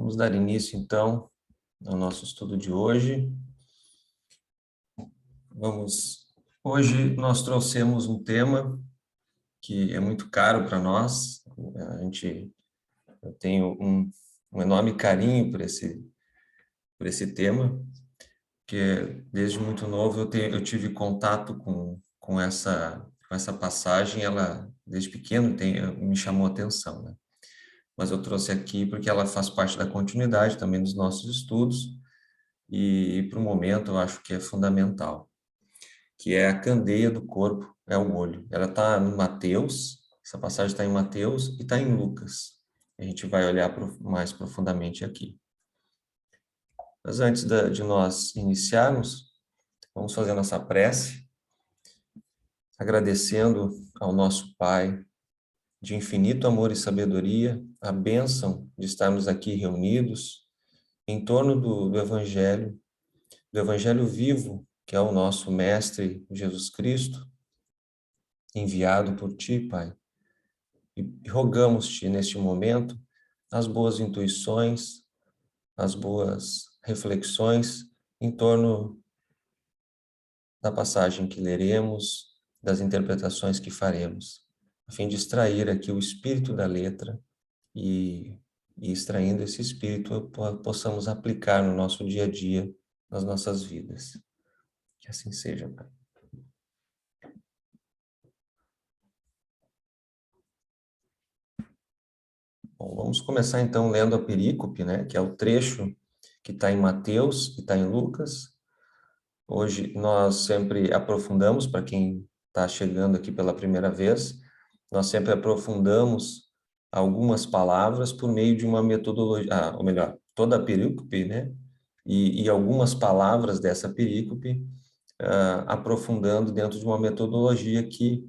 Vamos dar início, então, ao nosso estudo de hoje. Hoje nós trouxemos um tema que é muito caro para nós. Eu tenho um enorme carinho por esse tema, porque desde muito novo eu tive contato com essa passagem. Ela, desde pequeno, me chamou a atenção, né? Mas eu trouxe aqui porque ela faz parte da continuidade também dos nossos estudos e para o momento eu acho que é fundamental, que é a candeia do corpo, é o olho. Ela está em Mateus, essa passagem está em Mateus e está em Lucas. A gente vai olhar mais profundamente aqui. Mas antes de nós iniciarmos, vamos fazer nossa prece, agradecendo ao nosso Pai de infinito amor e sabedoria, a bênção de estarmos aqui reunidos em torno do Evangelho vivo, que é o nosso Mestre Jesus Cristo, enviado por Ti, Pai. E rogamos-Te, neste momento, as boas intuições, as boas reflexões em torno da passagem que leremos, das interpretações que faremos, a fim de extrair aqui o espírito da letra e extraindo esse espírito, possamos aplicar no nosso dia a dia, nas nossas vidas. Que assim seja, Pai. Bom, vamos começar então lendo a perícope, né, que é o trecho que está em Mateus e está em Lucas. Hoje nós sempre aprofundamos, para quem está chegando aqui pela primeira vez, nós sempre aprofundamos algumas palavras por meio de uma metodologia, ou melhor, toda a perícope, né, e algumas palavras dessa perícope, aprofundando dentro de uma metodologia que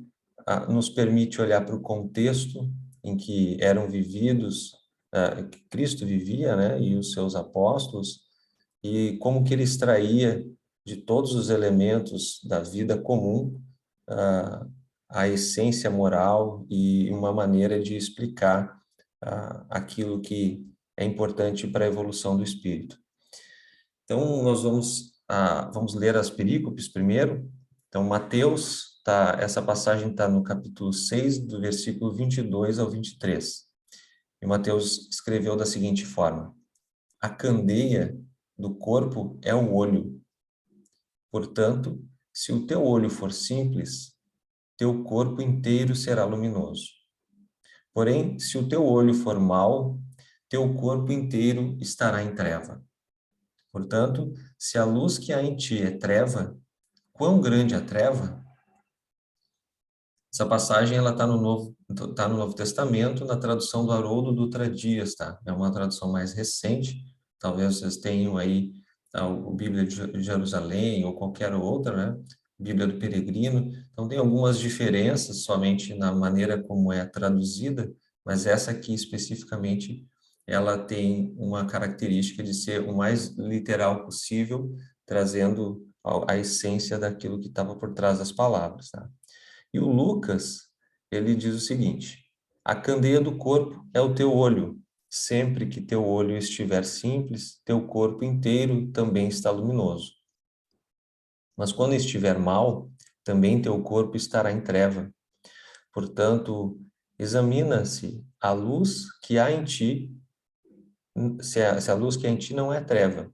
nos permite olhar para o contexto em que eram vividos, que Cristo vivia, né, e os seus apóstolos, e como que ele extraía de todos os elementos da vida comum a essência moral e uma maneira de explicar aquilo que é importante para a evolução do espírito. Então, nós vamos ler as perícopes primeiro. Então, Mateus, essa passagem está no capítulo 6, do versículo 22 ao 23. E Mateus escreveu da seguinte forma: a candeia do corpo é o olho. Portanto, se o teu olho for simples, teu corpo inteiro será luminoso. Porém, se o teu olho for mau, teu corpo inteiro estará em treva. Portanto, se a luz que há em ti é treva, quão grande a treva? Essa passagem ela está no Novo Testamento, na tradução do Haroldo Dutra Dias, tá? É uma tradução mais recente. Talvez vocês tenham aí a Bíblia de Jerusalém ou qualquer outra, né? Bíblia do Peregrino. Então tem algumas diferenças somente na maneira como é traduzida, mas essa aqui especificamente ela tem uma característica de ser o mais literal possível, trazendo a essência daquilo que estava por trás das palavras, tá? E o Lucas, ele diz o seguinte: a candeia do corpo é o teu olho. Sempre que teu olho estiver simples, teu corpo inteiro também está luminoso. Mas quando estiver mal, também teu corpo estará em treva. Portanto, examina-se a luz que há em ti, se a luz que há em ti não é treva.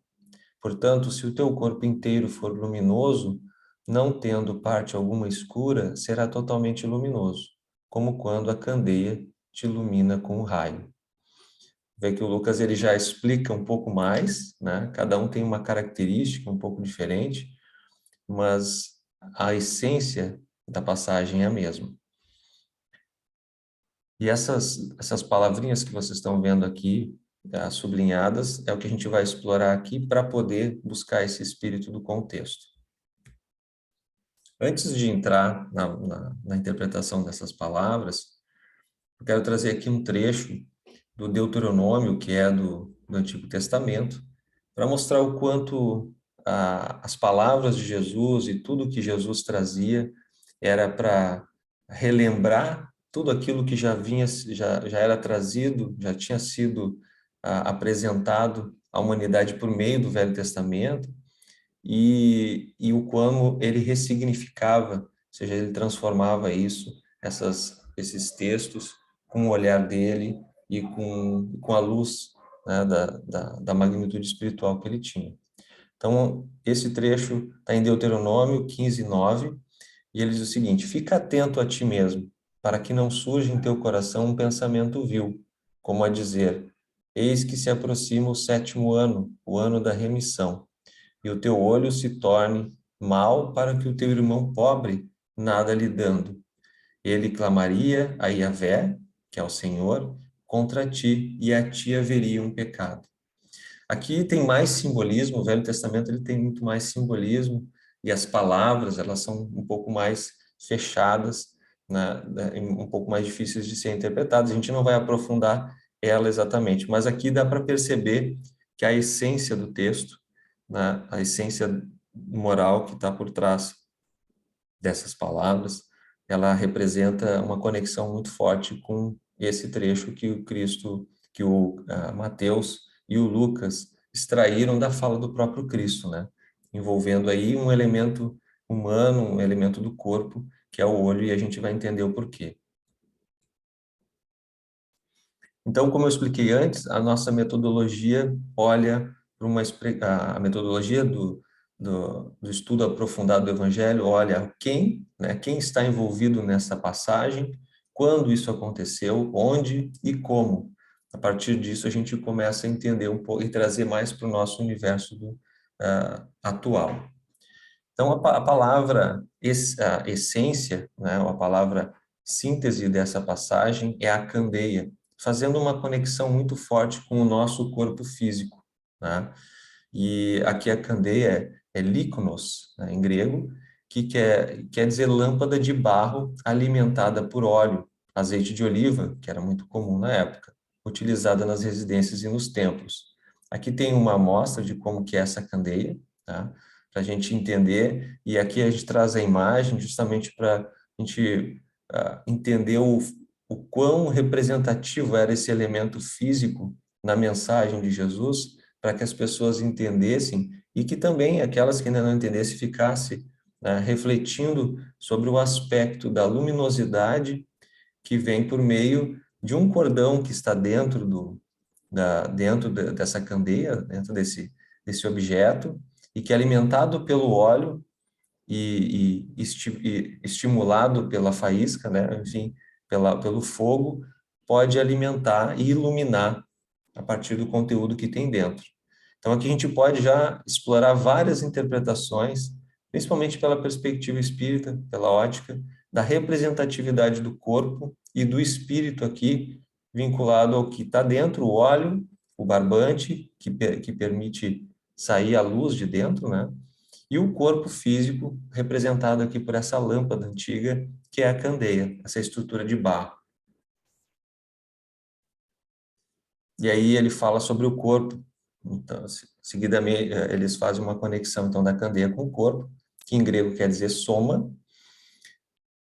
Portanto, se o teu corpo inteiro for luminoso, não tendo parte alguma escura, será totalmente luminoso, como quando a candeia te ilumina com o raio. Vê que o Lucas ele já explica um pouco mais, né? Cada um tem uma característica um pouco diferente, mas a essência da passagem é a mesma. E essas palavrinhas que vocês estão vendo aqui, sublinhadas, é o que a gente vai explorar aqui para poder buscar esse espírito do contexto. Antes de entrar na interpretação dessas palavras, eu quero trazer aqui um trecho do Deuteronômio, que é do Antigo Testamento, para mostrar o quanto as palavras de Jesus e tudo que Jesus trazia era para relembrar tudo aquilo que já era trazido, já tinha sido apresentado à humanidade por meio do Velho Testamento, e o como ele ressignificava, ou seja, ele transformava esses textos com o olhar dele e com a luz, né, da magnitude espiritual que ele tinha. Então, esse trecho está em Deuteronômio 15:9, e ele diz o seguinte: fica atento a ti mesmo, para que não surja em teu coração um pensamento vil, como a dizer: eis que se aproxima o 7º ano, o ano da remissão, e o teu olho se torne mau para que o teu irmão pobre nada lhe dando. Ele clamaria a Yahvé, que é o Senhor, contra ti, e a ti haveria um pecado. Aqui tem mais simbolismo, o Velho Testamento ele tem muito mais simbolismo, e as palavras, elas são um pouco mais fechadas, né, um pouco mais difíceis de ser interpretadas. A gente não vai aprofundar ela exatamente, mas aqui dá para perceber que a essência do texto, né, a essência moral que está por trás dessas palavras, ela representa uma conexão muito forte com esse trecho que o Cristo, que o Mateus e o Lucas extraíram da fala do próprio Cristo, né? Envolvendo aí um elemento humano, um elemento do corpo, que é o olho, e a gente vai entender o porquê. Então, como eu expliquei antes, a nossa metodologia olha para a metodologia do estudo aprofundado do Evangelho, olha quem, né, quem está envolvido nessa passagem, quando isso aconteceu, onde e como. A partir disso, a gente começa a entender um pouco e trazer mais para o nosso universo atual. Então, a palavra a essência, né, a palavra síntese dessa passagem é a candeia, fazendo uma conexão muito forte com o nosso corpo físico, né? E aqui a candeia é líkonos, né, em grego, que quer dizer lâmpada de barro alimentada por óleo, azeite de oliva, que era muito comum na época, utilizada nas residências e nos templos. Aqui tem uma amostra de como que é essa candeia, tá? Para a gente entender, e aqui a gente traz a imagem justamente para a gente entender o quão representativo era esse elemento físico na mensagem de Jesus, para que as pessoas entendessem e que também aquelas que ainda não entendessem ficassem, né, refletindo sobre o aspecto da luminosidade que vem por meio de um cordão que está dessa candeia, dentro desse objeto, e que é alimentado pelo óleo e estimulado pela faísca, né, enfim, pelo fogo, pode alimentar e iluminar a partir do conteúdo que tem dentro. Então, aqui a gente pode já explorar várias interpretações, principalmente pela perspectiva espírita, pela ótica, da representatividade do corpo e do espírito aqui, vinculado ao que está dentro, o óleo, o barbante, que permite sair a luz de dentro, né? E o corpo físico, representado aqui por essa lâmpada antiga, que é a candeia, essa estrutura de barro. E aí ele fala sobre o corpo. Então, seguidamente, eles fazem uma conexão então da candeia com o corpo, que em grego quer dizer soma.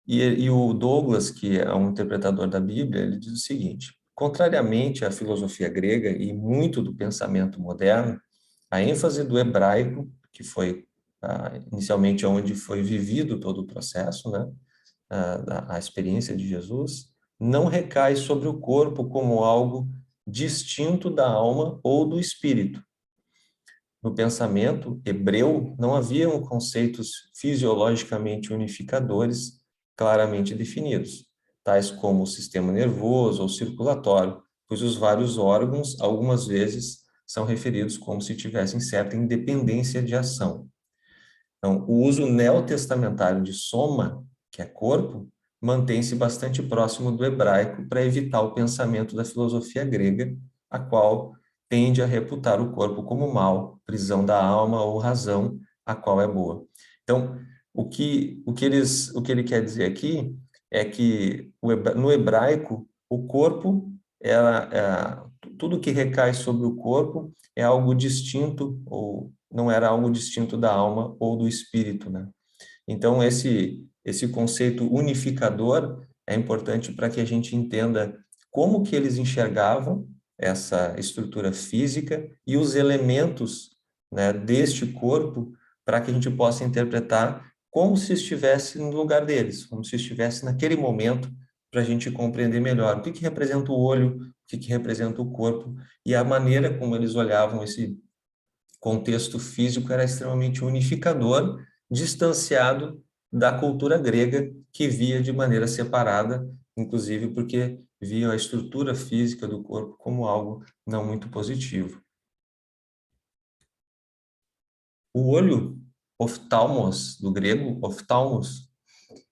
E o Douglas, que é um interpretador da Bíblia, ele diz o seguinte: contrariamente à filosofia grega e muito do pensamento moderno, a ênfase do hebraico, que foi inicialmente onde foi vivido todo o processo, né, a experiência de Jesus, não recai sobre o corpo como algo distinto da alma ou do espírito. No pensamento hebreu, não haviam conceitos fisiologicamente unificadores claramente definidos, tais como o sistema nervoso ou circulatório, pois os vários órgãos, algumas vezes, são referidos como se tivessem certa independência de ação. Então, o uso neotestamentário de soma, que é corpo, mantém-se bastante próximo do hebraico para evitar o pensamento da filosofia grega, a qual tende a reputar o corpo como mal, prisão da alma ou razão, a qual é boa. Então, o que ele quer dizer aqui é que no hebraico, o corpo, tudo que recai sobre o corpo é algo distinto, ou não era algo distinto da alma ou do espírito, né? Então, esse conceito unificador é importante para que a gente entenda como que eles enxergavam essa estrutura física e os elementos, né, deste corpo para que a gente possa interpretar como se estivesse no lugar deles, como se estivesse naquele momento, para a gente compreender melhor o que representa o olho, o que representa o corpo, e a maneira como eles olhavam esse contexto físico era extremamente unificador, distanciado da cultura grega, que via de maneira separada, inclusive porque via a estrutura física do corpo como algo não muito positivo. O olho, oftalmos, do grego, oftalmos,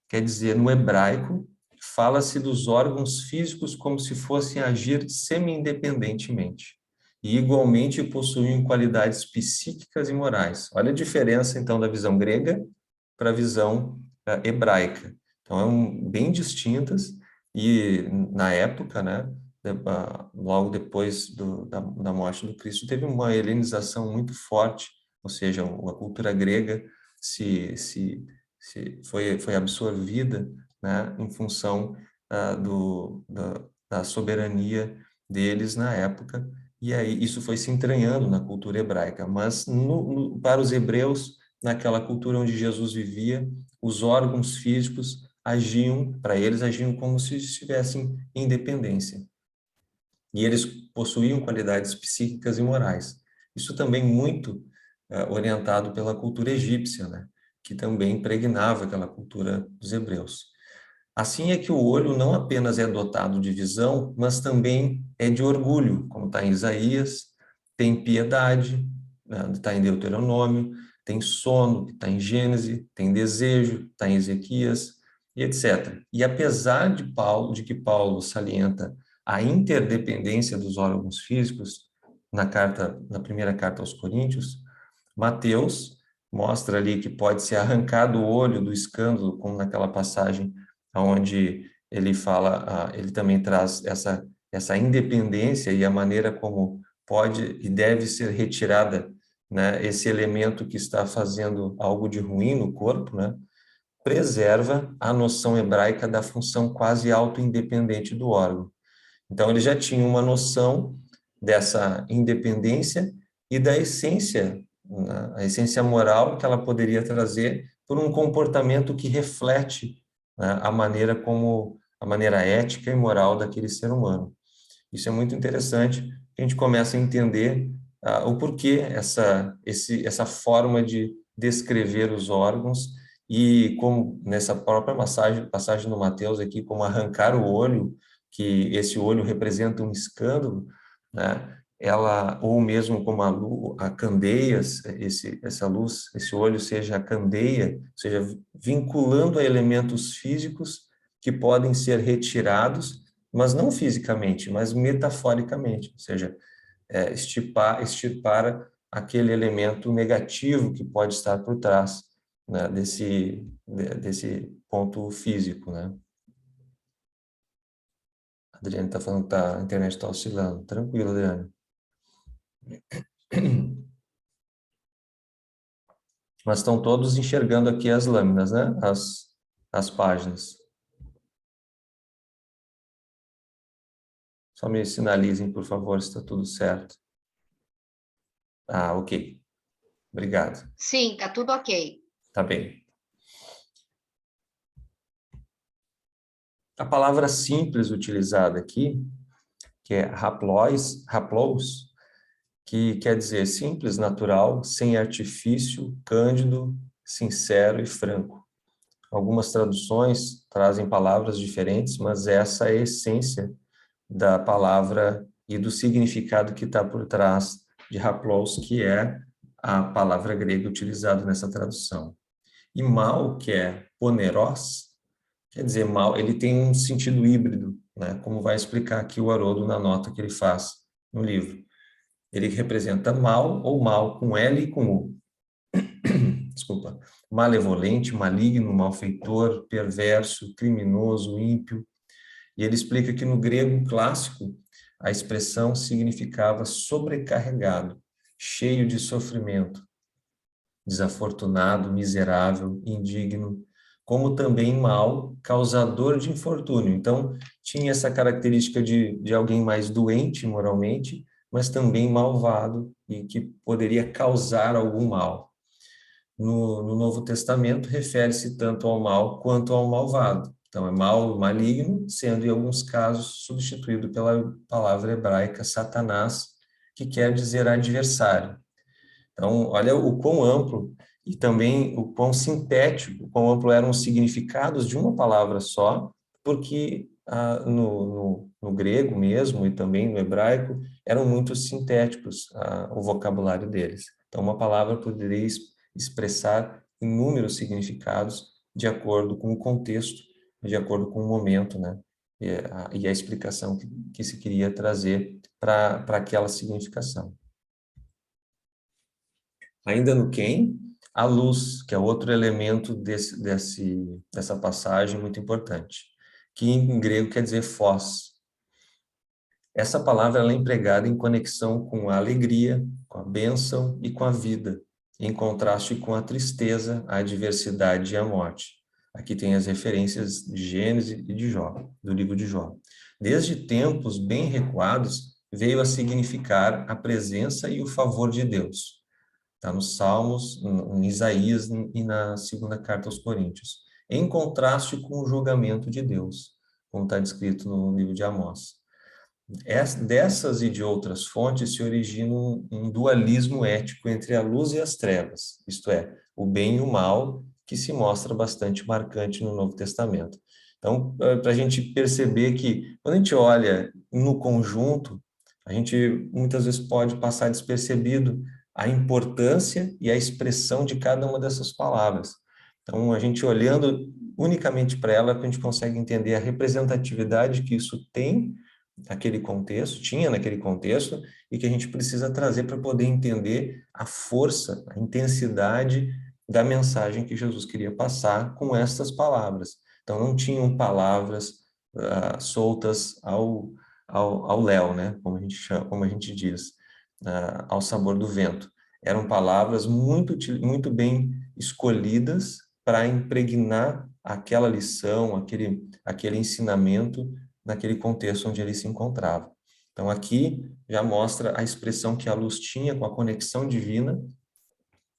quer dizer, no hebraico, fala-se dos órgãos físicos como se fossem agir semi-independentemente e igualmente possuem qualidades psíquicas e morais. Olha a diferença, então, da visão grega para a visão hebraica. Então, bem distintas e, na época, né, logo depois da morte do Cristo, teve uma helenização muito forte, ou seja, a cultura grega foi absorvida, né, em função da soberania deles na época, e aí isso foi se entranhando na cultura hebraica. Mas para os hebreus, naquela cultura onde Jesus vivia, os órgãos físicos para eles, agiam como se estivessem em independência. E eles possuíam qualidades psíquicas e morais. Isso também muito orientado pela cultura egípcia, né? Que também impregnava aquela cultura dos hebreus. Assim é que o olho não apenas é dotado de visão, mas também é de orgulho, como está em Isaías, tem piedade, né, está em Deuteronômio, tem sono, que está em Gênesis, tem desejo, está em Ezequias, e etc. E apesar de que Paulo salienta a interdependência dos órgãos físicos na primeira carta aos Coríntios, Mateus mostra ali que pode ser arrancado o olho do escândalo, como naquela passagem onde ele fala, ele também traz essa independência e a maneira como pode e deve ser retirada, né, esse elemento que está fazendo algo de ruim no corpo, né, preserva a noção hebraica da função quase auto-independente do órgão. Então, ele já tinha uma noção dessa independência e da essência, né, a essência moral que ela poderia trazer por um comportamento que reflete, né, a maneira ética e moral daquele ser humano. Isso é muito interessante, a gente começa a entender o porquê essa forma de descrever os órgãos e como nessa própria passagem do Mateus aqui, como arrancar o olho, que esse olho representa um escândalo, né? Ela, ou mesmo como a candeia, essa luz, esse olho seja a candeia, ou seja, vinculando a elementos físicos que podem ser retirados, mas não fisicamente, mas metaforicamente, ou seja, extirpar aquele elemento negativo que pode estar por trás, né, desse ponto físico, né? A Adriane está falando que a internet está oscilando. Tranquilo, Adriane. Mas estão todos enxergando aqui as lâminas, né? As páginas. Só me sinalizem, por favor, se está tudo certo. Ah, ok. Obrigado. Sim, tá tudo ok. Tá bem. A palavra simples utilizada aqui, que é haplos, que quer dizer simples, natural, sem artifício, cândido, sincero e franco. Algumas traduções trazem palavras diferentes, mas essa é a essência da palavra e do significado que está por trás de haplos, que é a palavra grega utilizada nessa tradução. E mal, que é poneros, quer dizer, mal, ele tem um sentido híbrido, né? Como vai explicar aqui o Haroldo na nota que ele faz no livro. Ele representa mal ou mal com L e com U. Desculpa. Malevolente, maligno, malfeitor, perverso, criminoso, ímpio. E ele explica que no grego clássico a expressão significava sobrecarregado, cheio de sofrimento, desafortunado, miserável, indigno, como também mal, causador de infortúnio. Então, tinha essa característica de alguém mais doente moralmente, mas também malvado e que poderia causar algum mal. No Novo Testamento, refere-se tanto ao mal quanto ao malvado. Então, é mal maligno, sendo em alguns casos substituído pela palavra hebraica Satanás, que quer dizer adversário. Então, olha o quão amplo e também o quão sintético, o quão amplo eram os significados de uma palavra só, porque no grego mesmo e também no hebraico eram muito sintéticos o vocabulário deles. Então, uma palavra poderia expressar inúmeros significados de acordo com o contexto, de acordo com o momento, né? E a explicação que se queria trazer para aquela significação. Ainda no quem, a luz, que é outro elemento dessa passagem muito importante, que em grego quer dizer phos. Essa palavra ela é empregada em conexão com a alegria, com a bênção e com a vida, em contraste com a tristeza, a adversidade e a morte. Aqui tem as referências de Gênesis e de Jó, do livro de Jó. Desde tempos bem recuados, veio a significar a presença e o favor de Deus. Está nos Salmos, em Isaías e na segunda carta aos Coríntios, em contraste com o julgamento de Deus, como está descrito no livro de Amós. Dessas e de outras fontes se origina um dualismo ético entre a luz e as trevas, isto é, o bem e o mal, que se mostra bastante marcante no Novo Testamento. Então, para a gente perceber que, quando a gente olha no conjunto, a gente muitas vezes pode passar despercebido a importância e a expressão de cada uma dessas palavras. Então, a gente olhando unicamente para ela, a gente consegue entender a representatividade que isso tem naquele contexto, tinha naquele contexto, e que a gente precisa trazer para poder entender a força, a intensidade da mensagem que Jesus queria passar com estas palavras. Então, não tinham palavras soltas ao léu, né? Como a gente chama, como a gente diz, ao sabor do vento. Eram palavras muito bem escolhidas para impregnar aquela lição, aquele ensinamento naquele contexto onde ele se encontrava. Então, aqui já mostra a expressão que a luz tinha com a conexão divina,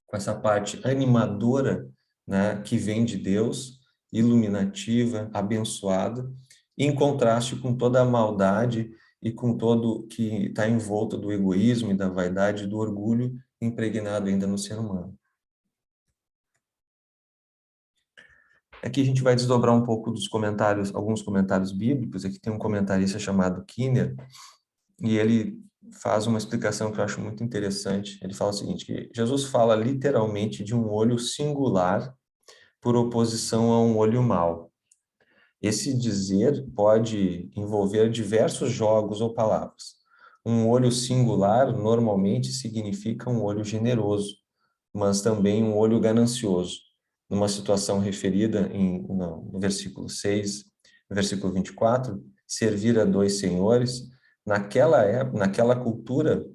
com essa parte animadora, né, que vem de Deus, iluminativa, abençoada, em contraste com toda a maldade e com todo que está envolto do egoísmo e da vaidade e do orgulho impregnado ainda no ser humano. Aqui a gente vai desdobrar um pouco dos comentários, alguns comentários bíblicos. Aqui tem um comentarista chamado Kinner, e ele faz uma explicação que eu acho muito interessante. Ele fala o seguinte, que Jesus fala literalmente de um olho singular por oposição a um olho mau. Esse dizer pode envolver diversos jogos ou palavras. Um olho singular normalmente significa um olho generoso, mas também um olho ganancioso. Numa situação referida no versículo 6, no versículo 24, servir a dois senhores, naquela cultura,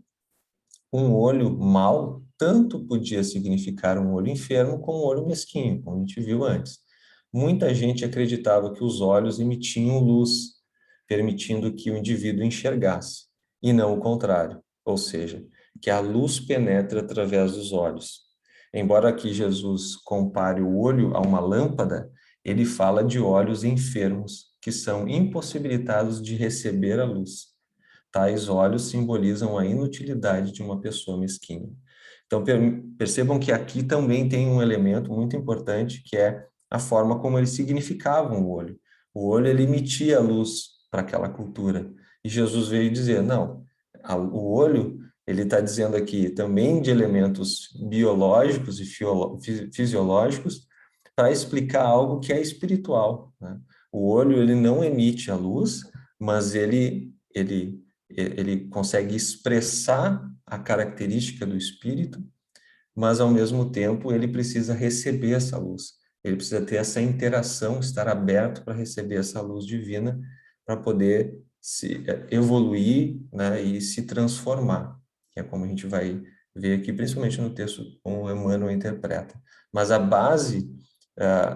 um olho mau tanto podia significar um olho enfermo como um olho mesquinho, como a gente viu antes. Muita gente acreditava que os olhos emitiam luz, permitindo que o indivíduo enxergasse, e não o contrário, ou seja, que a luz penetra através dos olhos. Embora aqui Jesus compare o olho a uma lâmpada, ele fala de olhos enfermos, que são impossibilitados de receber a luz. Tais olhos simbolizam a inutilidade de uma pessoa mesquinha. Então, percebam que aqui também tem um elemento muito importante, que é a forma como eles significavam o olho. O olho, ele emitia luz para aquela cultura. E Jesus veio dizer, não, o olho, ele está dizendo aqui também de elementos biológicos e fisiológicos para explicar algo que é espiritual, né? O olho, ele não emite a luz, mas ele consegue expressar a característica do espírito, mas ao mesmo tempo ele precisa receber essa luz. Ele precisa ter essa interação, estar aberto para receber essa luz divina, para poder se evoluir, né, e se transformar, que é como a gente vai ver aqui, principalmente no texto como Emmanuel interpreta. Mas a base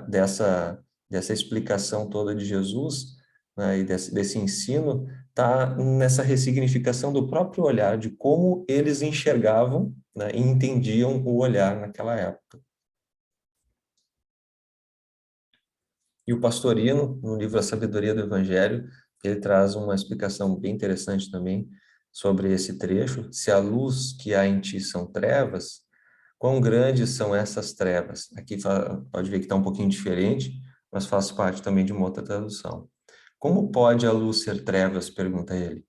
dessa explicação toda de Jesus, né, e desse ensino, está nessa ressignificação do próprio olhar, de como eles enxergavam, né, e entendiam o olhar naquela época. E o Pastorino, no livro A Sabedoria do Evangelho, ele traz uma explicação bem interessante também sobre esse trecho. Se a luz que há em ti são trevas, quão grandes são essas trevas? Aqui pode ver que está um pouquinho diferente, mas faz parte também de uma outra tradução. Como pode a luz ser trevas? Pergunta ele.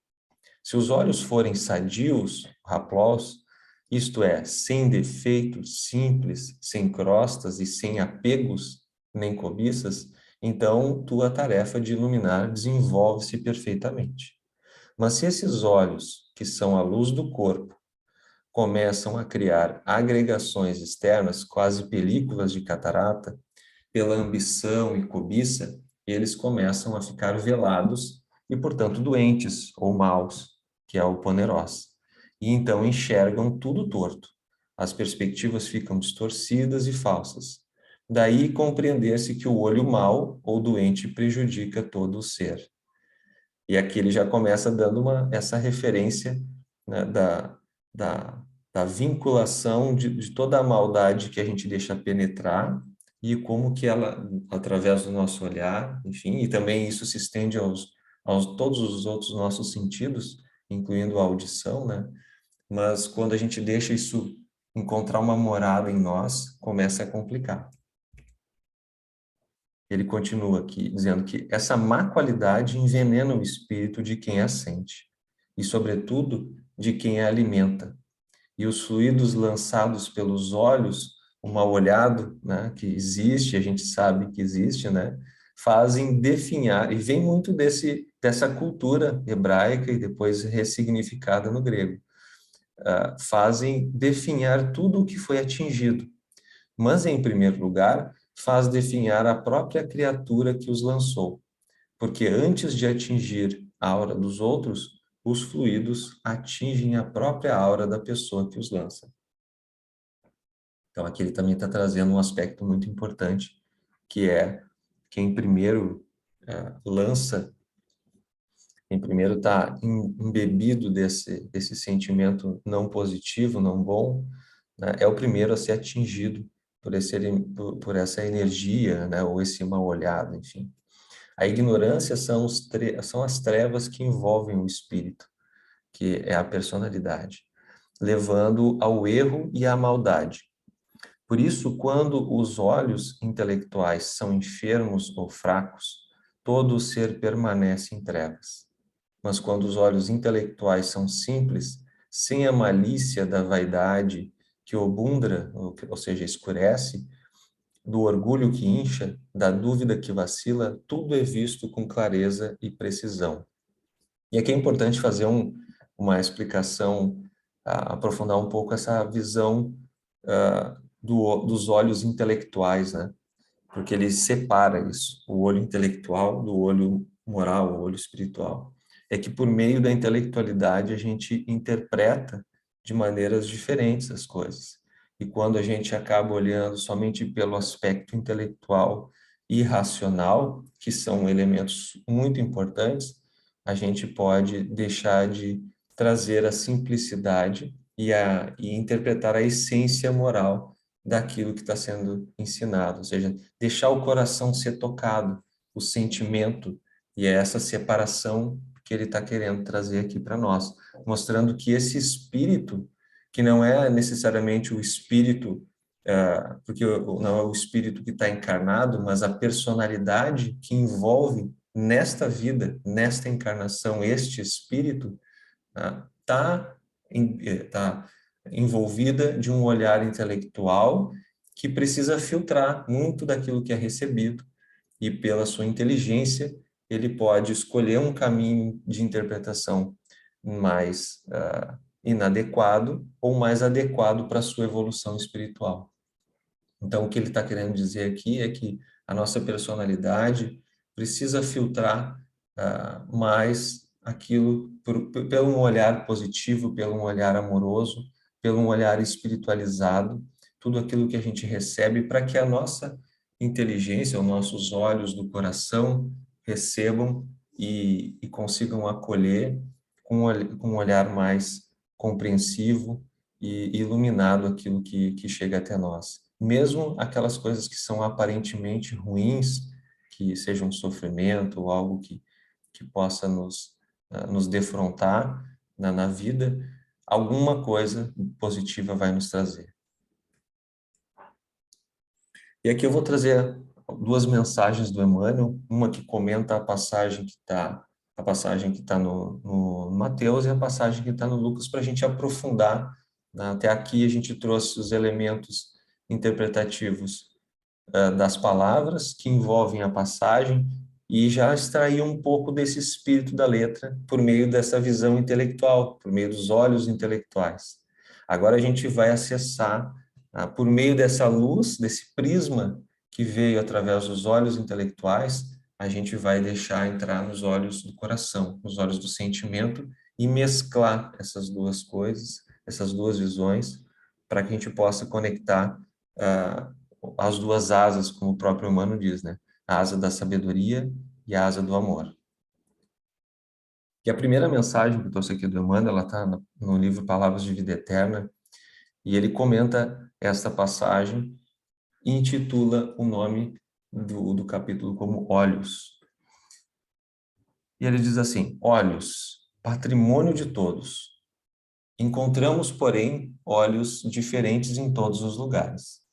Se os olhos forem sadios, raplós, isto é, sem defeitos, simples, sem crostas e sem apegos nem cobiças, então tua tarefa de iluminar desenvolve-se perfeitamente. Mas se esses olhos, que são a luz do corpo, começam a criar agregações externas, quase películas de catarata, pela ambição e cobiça, eles começam a ficar velados e, portanto, doentes ou maus, que é o ponerós. E então enxergam tudo torto. As perspectivas ficam distorcidas e falsas. Daí compreender-se que o olho mau ou doente prejudica todo o ser. E aqui ele já começa dando essa referência, né, da, da vinculação de toda a maldade que a gente deixa penetrar e como que ela, através do nosso olhar, enfim, e também isso se estende aos todos os outros nossos sentidos, incluindo a audição, né? Mas quando a gente deixa isso encontrar uma morada em nós, começa a complicar. Ele continua aqui dizendo que essa má qualidade envenena o espírito de quem a sente e, sobretudo, de quem a alimenta. E os fluidos lançados pelos olhos, o mal-olhado, né, que existe, a gente sabe que existe, né, fazem definhar, e vem muito dessa cultura hebraica e depois ressignificada no grego, fazem definhar tudo o que foi atingido. Mas, em primeiro lugar, faz definhar a própria criatura que os lançou, porque antes de atingir a aura dos outros, os fluidos atingem a própria aura da pessoa que os lança. Então, aqui ele também está trazendo um aspecto muito importante, que é quem primeiro lança, quem primeiro está embebido desse sentimento não positivo, não bom, né, é o primeiro a ser atingido por essa energia, né, ou esse mal-olhado, enfim. A ignorância são as trevas que envolvem o espírito, que é a personalidade, levando ao erro e à maldade. Por isso, quando os olhos intelectuais são enfermos ou fracos, todo o ser permanece em trevas. Mas quando os olhos intelectuais são simples, sem a malícia da vaidade que obundra, ou seja, escurece, do orgulho que incha, da dúvida que vacila, tudo é visto com clareza e precisão. E aqui é importante fazer uma explicação, aprofundar um pouco essa visão dos olhos intelectuais, né? Porque ele separa isso, o olho intelectual do olho moral, o olho espiritual. É que por meio da intelectualidade a gente interpreta de maneiras diferentes as coisas. E quando a gente acaba olhando somente pelo aspecto intelectual e racional, que são elementos muito importantes, a gente pode deixar de trazer a simplicidade e interpretar a essência moral daquilo que está sendo ensinado, ou seja, deixar o coração ser tocado, o sentimento, e é essa separação que ele está querendo trazer aqui para nós, mostrando que esse espírito, que não é necessariamente o espírito, porque não é o espírito que está encarnado, mas a personalidade que envolve nesta vida, nesta encarnação, este espírito, está envolvida de um olhar intelectual que precisa filtrar muito daquilo que é recebido e pela sua inteligência ele pode escolher um caminho de interpretação mais inadequado ou mais adequado para a sua evolução espiritual. Então, o que ele está querendo dizer aqui é que a nossa personalidade precisa filtrar mais aquilo pelo um olhar positivo, pelo um olhar amoroso, pelo um olhar espiritualizado, tudo aquilo que a gente recebe para que a nossa inteligência, os nossos olhos do coração recebam e consigam acolher com um olhar mais compreensivo e iluminado aquilo que chega até nós. Mesmo aquelas coisas que são aparentemente ruins, que sejam um sofrimento ou algo que possa nos defrontar na vida, alguma coisa positiva vai nos trazer. E aqui eu vou trazer duas mensagens do Emmanuel, uma que comenta a passagem que está no Mateus e a passagem que está no Lucas, para a gente aprofundar, né? Até aqui a gente trouxe os elementos interpretativos das palavras que envolvem a passagem e já extrair um pouco desse espírito da letra por meio dessa visão intelectual, por meio dos olhos intelectuais. Agora a gente vai acessar, por meio dessa luz, desse prisma que veio através dos olhos intelectuais, a gente vai deixar entrar nos olhos do coração, nos olhos do sentimento e mesclar essas duas coisas, essas duas visões, para que a gente possa conectar as duas asas, como o próprio Emmanuel diz, né? A asa da sabedoria e a asa do amor. E a primeira mensagem que eu trouxe aqui do Emmanuel, ela está no livro Palavras de Vida Eterna, e ele comenta esta passagem e intitula o nome do capítulo como Olhos. E ele diz assim: olhos, patrimônio de todos. Encontramos, porém, olhos diferentes em todos os lugares.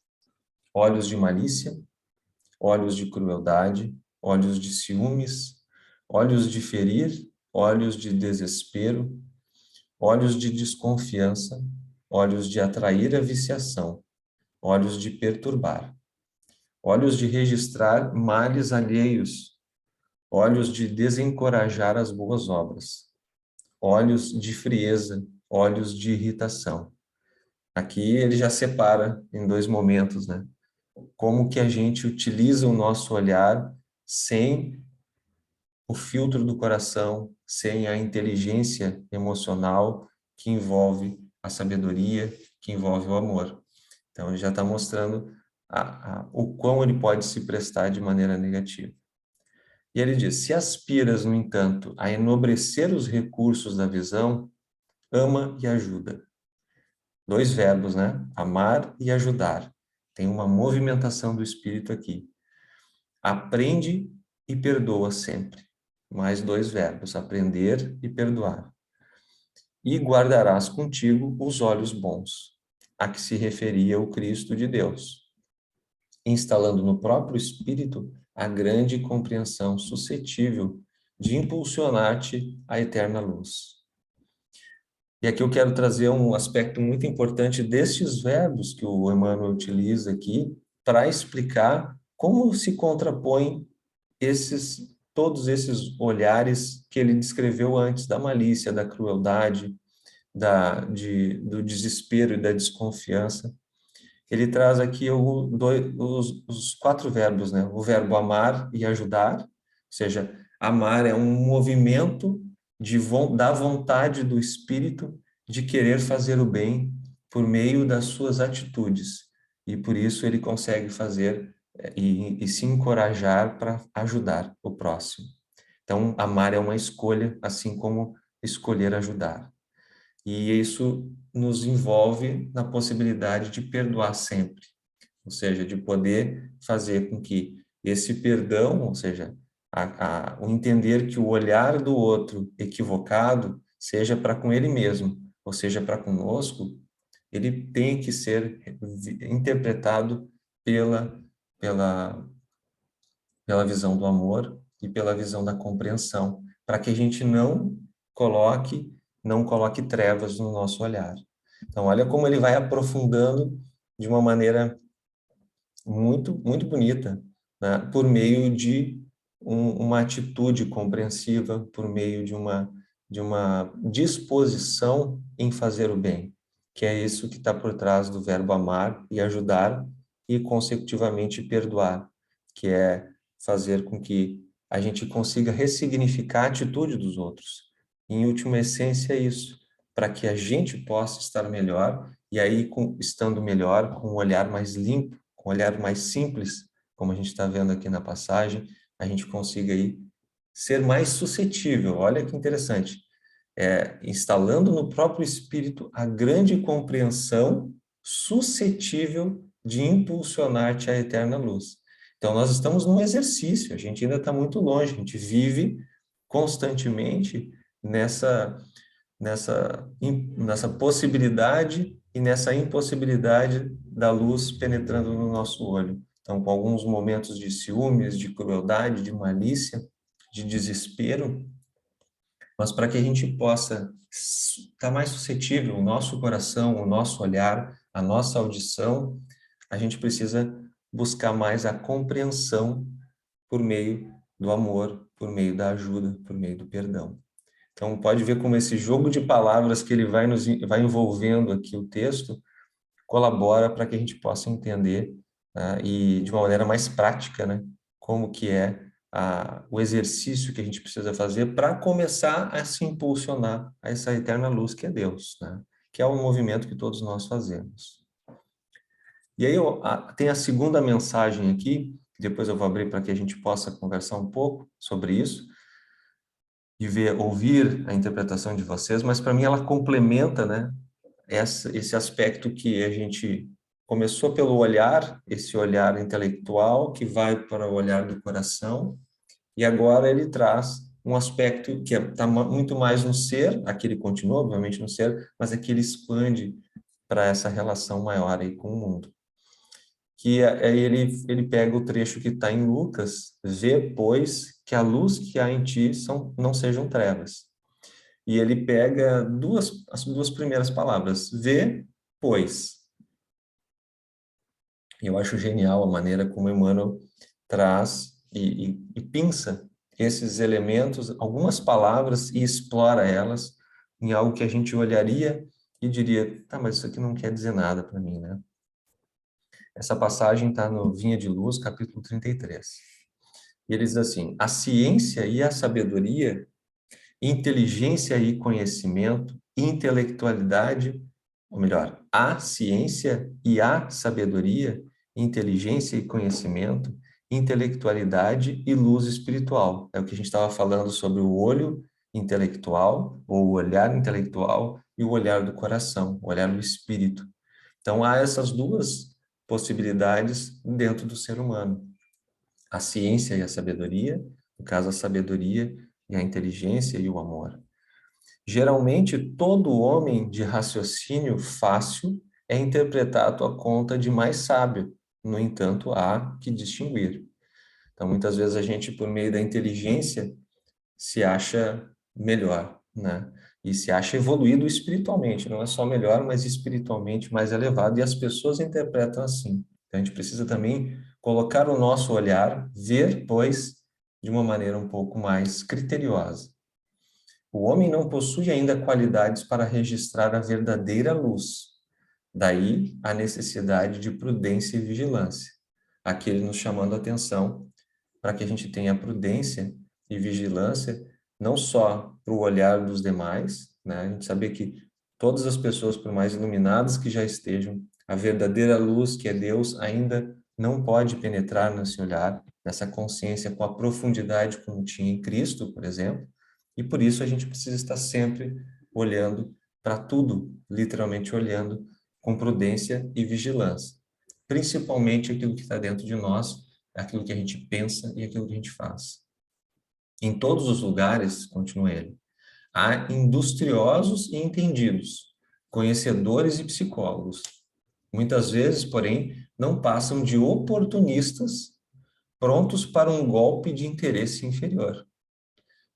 Olhos de malícia, olhos de crueldade, olhos de ciúmes, olhos de ferir, olhos de desespero, olhos de desconfiança, olhos de atrair a viciação, olhos de perturbar, olhos de registrar males alheios, olhos de desencorajar as boas obras, olhos de frieza, olhos de irritação. Aqui ele já separa em dois momentos, né? Como que a gente utiliza o nosso olhar sem o filtro do coração, sem a inteligência emocional que envolve a sabedoria, que envolve o amor. Então, ele já está mostrando o quão ele pode se prestar de maneira negativa. E ele diz: se aspiras, no entanto, a enobrecer os recursos da visão, ama e ajuda. Dois verbos, né? Amar e ajudar. Tem uma movimentação do espírito aqui. Aprende e perdoa sempre. Mais dois verbos, aprender e perdoar. E guardarás contigo os olhos bons, a que se referia o Cristo de Deus, instalando no próprio espírito a grande compreensão suscetível de impulsionar-te à eterna luz. E aqui eu quero trazer um aspecto muito importante destes verbos que o Emmanuel utiliza aqui para explicar como se contrapõem todos esses olhares que ele descreveu antes, da malícia, da crueldade, do desespero e da desconfiança. Ele traz aqui os quatro verbos, né? O verbo amar e ajudar, ou seja, amar é um movimento da vontade do espírito de querer fazer o bem por meio das suas atitudes. E por isso ele consegue fazer e se encorajar para ajudar o próximo. Então, amar é uma escolha, assim como escolher ajudar. E isso nos envolve na possibilidade de perdoar sempre, ou seja, de poder fazer com que esse perdão, ou seja, o entender que o olhar do outro equivocado, seja para com ele mesmo, ou seja, para conosco, ele tem que ser interpretado pela, pela, pela visão do amor e pela visão da compreensão, para que a gente não coloque trevas no nosso olhar. Então, olha como ele vai aprofundando de uma maneira muito, muito bonita, né? Por meio de uma atitude compreensiva, por meio de uma disposição em fazer o bem, que é isso que está por trás do verbo amar e ajudar e, consecutivamente, perdoar, que é fazer com que a gente consiga ressignificar a atitude dos outros. Em última essência, é isso, para que a gente possa estar melhor, e aí, estando melhor, com um olhar mais limpo, com um olhar mais simples, como a gente está vendo aqui na passagem, a gente consiga aí ser mais suscetível. Olha que interessante. Instalando no próprio espírito a grande compreensão suscetível de impulsionar-te à eterna luz. Então, nós estamos num exercício, a gente ainda está muito longe, a gente vive constantemente nessa possibilidade e nessa impossibilidade da luz penetrando no nosso olho. Então, com alguns momentos de ciúmes, de crueldade, de malícia, de desespero, mas para que a gente possa estar mais suscetível, o nosso coração, o nosso olhar, a nossa audição, a gente precisa buscar mais a compreensão por meio do amor, por meio da ajuda, por meio do perdão. Então, pode ver como esse jogo de palavras que ele vai envolvendo aqui o texto colabora para que a gente possa entender, né, e de uma maneira mais prática, né, como que é o exercício que a gente precisa fazer para começar a se impulsionar a essa eterna luz que é Deus, né, que é o movimento que todos nós fazemos. E aí tem a segunda mensagem aqui, depois eu vou abrir para que a gente possa conversar um pouco sobre isso, e ouvir a interpretação de vocês, mas para mim ela complementa, né, esse aspecto que a gente começou pelo olhar, esse olhar intelectual que vai para o olhar do coração, e agora ele traz um aspecto que está muito mais no ser, aqui ele continua, obviamente, no ser, mas aqui ele expande para essa relação maior aí com o mundo. Que aí ele pega o trecho que está em Lucas, vê, pois, que a luz que há em ti não sejam trevas. E ele pega as duas primeiras palavras, vê, pois. Eu acho genial a maneira como Emmanuel traz e pinça esses elementos, algumas palavras, e explora elas em algo que a gente olharia e diria, tá, mas isso aqui não quer dizer nada para mim, né? Essa passagem está no Vinha de Luz, capítulo 33. E ele diz assim, a ciência e a sabedoria, inteligência e conhecimento, intelectualidade, ou melhor, a ciência e a sabedoria, inteligência e conhecimento, intelectualidade e luz espiritual. É o que a gente estava falando sobre o olho intelectual, ou o olhar intelectual, e o olhar do coração, o olhar do espírito. Então, há essas duas possibilidades dentro do ser humano. A ciência e a sabedoria, no caso, a sabedoria e a inteligência e o amor. Geralmente, todo homem de raciocínio fácil é interpretado à conta de mais sábio. No entanto, há que distinguir. Então, muitas vezes a gente, por meio da inteligência, se acha melhor, né? E se acha evoluído espiritualmente, não é só melhor, mas espiritualmente mais elevado, e as pessoas interpretam assim. Então, a gente precisa também colocar o nosso olhar, ver, pois, de uma maneira um pouco mais criteriosa. O homem não possui ainda qualidades para registrar a verdadeira luz. Daí a necessidade de prudência e vigilância. Aqui ele nos chamando a atenção para que a gente tenha prudência e vigilância, não só para o olhar dos demais, né? A gente saber que todas as pessoas, por mais iluminadas que já estejam, a verdadeira luz que é Deus ainda não pode penetrar nesse olhar, nessa consciência com a profundidade como tinha em Cristo, por exemplo, e por isso a gente precisa estar sempre olhando para tudo, literalmente olhando com prudência e vigilância, principalmente aquilo que está dentro de nós, aquilo que a gente pensa e aquilo que a gente faz. Em todos os lugares, continua ele, há industriosos e entendidos, conhecedores e psicólogos. Muitas vezes, porém, não passam de oportunistas prontos para um golpe de interesse inferior.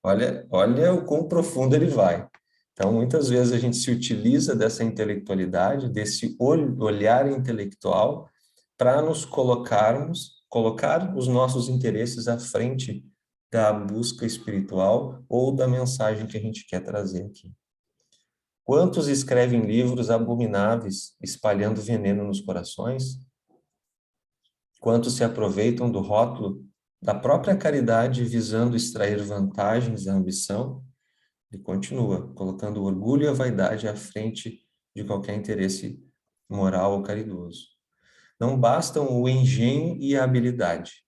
Olha o quão profundo ele vai. Então, muitas vezes a gente se utiliza dessa intelectualidade, desse olhar intelectual, para nos colocar os nossos interesses à frente da busca espiritual ou da mensagem que a gente quer trazer aqui. Quantos escrevem livros abomináveis, espalhando veneno nos corações? Quantos se aproveitam do rótulo da própria caridade, visando extrair vantagens da ambição? E continua, colocando o orgulho e a vaidade à frente de qualquer interesse moral ou caridoso. Não bastam o engenho e a habilidade.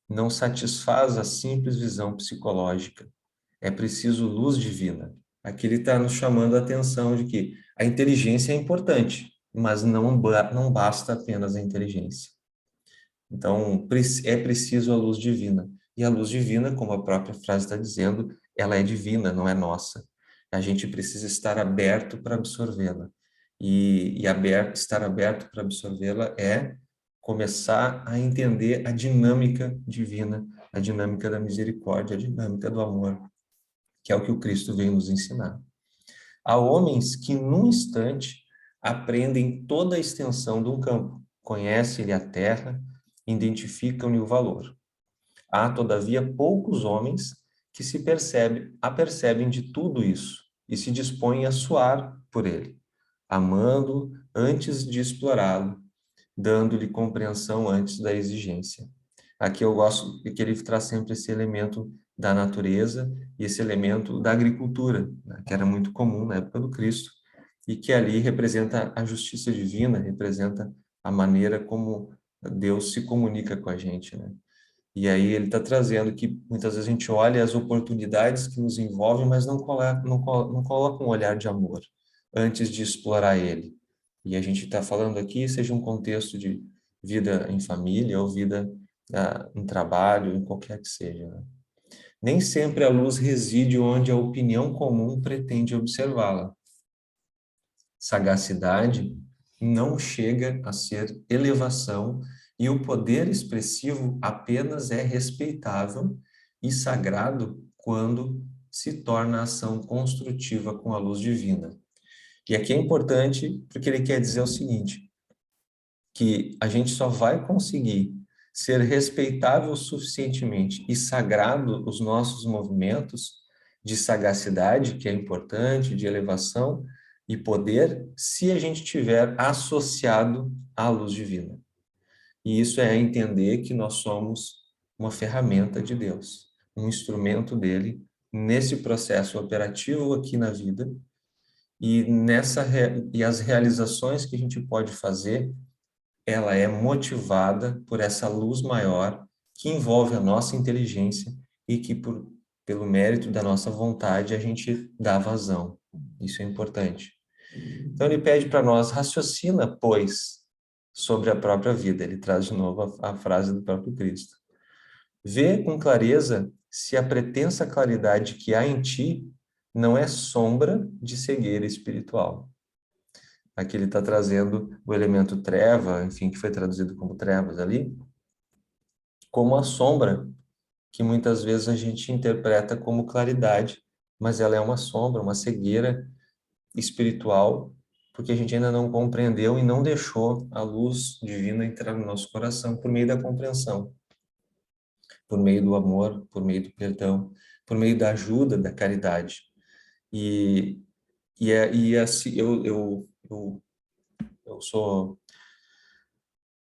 Não satisfaz a simples visão psicológica. É preciso luz divina. Aqui ele está nos chamando a atenção de que a inteligência é importante, mas não basta apenas a inteligência. Então, é preciso a luz divina. E a luz divina, como a própria frase está dizendo, ela é divina, não é nossa. A gente precisa estar aberto para absorvê-la. Estar aberto para absorvê-la é começar a entender a dinâmica divina, a dinâmica da misericórdia, a dinâmica do amor, que é o que o Cristo veio nos ensinar. Há homens que, num instante, aprendem toda a extensão de um campo, conhecem-lhe a terra, identificam-lhe o valor. Há, todavia, poucos homens que apercebem de tudo isso e se dispõem a suar por ele, amando antes de explorá-lo, dando-lhe compreensão antes da exigência. Aqui eu gosto de que ele traz sempre esse elemento da natureza e esse elemento da agricultura, né, que era muito comum na época do Cristo, e que ali representa a justiça divina, representa a maneira como Deus se comunica com a gente, né? E aí ele está trazendo que muitas vezes a gente olha as oportunidades que nos envolvem, mas não coloca um olhar de amor antes de explorar ele. E a gente está falando aqui, seja um contexto de vida em família ou vida em trabalho, em qualquer que seja, né? Nem sempre a luz reside onde a opinião comum pretende observá-la. Sagacidade não chega a ser elevação e o poder expressivo apenas é respeitável e sagrado quando se torna ação construtiva com a luz divina. E aqui é importante porque ele quer dizer o seguinte, que a gente só vai conseguir ser respeitável suficientemente e sagrado os nossos movimentos de sagacidade, que é importante, de elevação e poder, se a gente tiver associado à luz divina. E isso é entender que nós somos uma ferramenta de Deus, um instrumento dele nesse processo operativo aqui na vida e as realizações que a gente pode fazer, ela é motivada por essa luz maior que envolve a nossa inteligência e que pelo mérito da nossa vontade a gente dá vazão. Isso é importante. Então ele pede para nós, raciocina, pois, sobre a própria vida. Ele traz de novo a frase do próprio Cristo. Vê com clareza se a pretensa claridade que há em ti não é sombra de cegueira espiritual. Aqui ele está trazendo o elemento treva, enfim, que foi traduzido como trevas ali, como a sombra, que muitas vezes a gente interpreta como claridade, mas ela é uma sombra, uma cegueira espiritual, porque a gente ainda não compreendeu e não deixou a luz divina entrar no nosso coração por meio da compreensão, por meio do amor, por meio do perdão, por meio da ajuda, da caridade. E, e assim, eu sou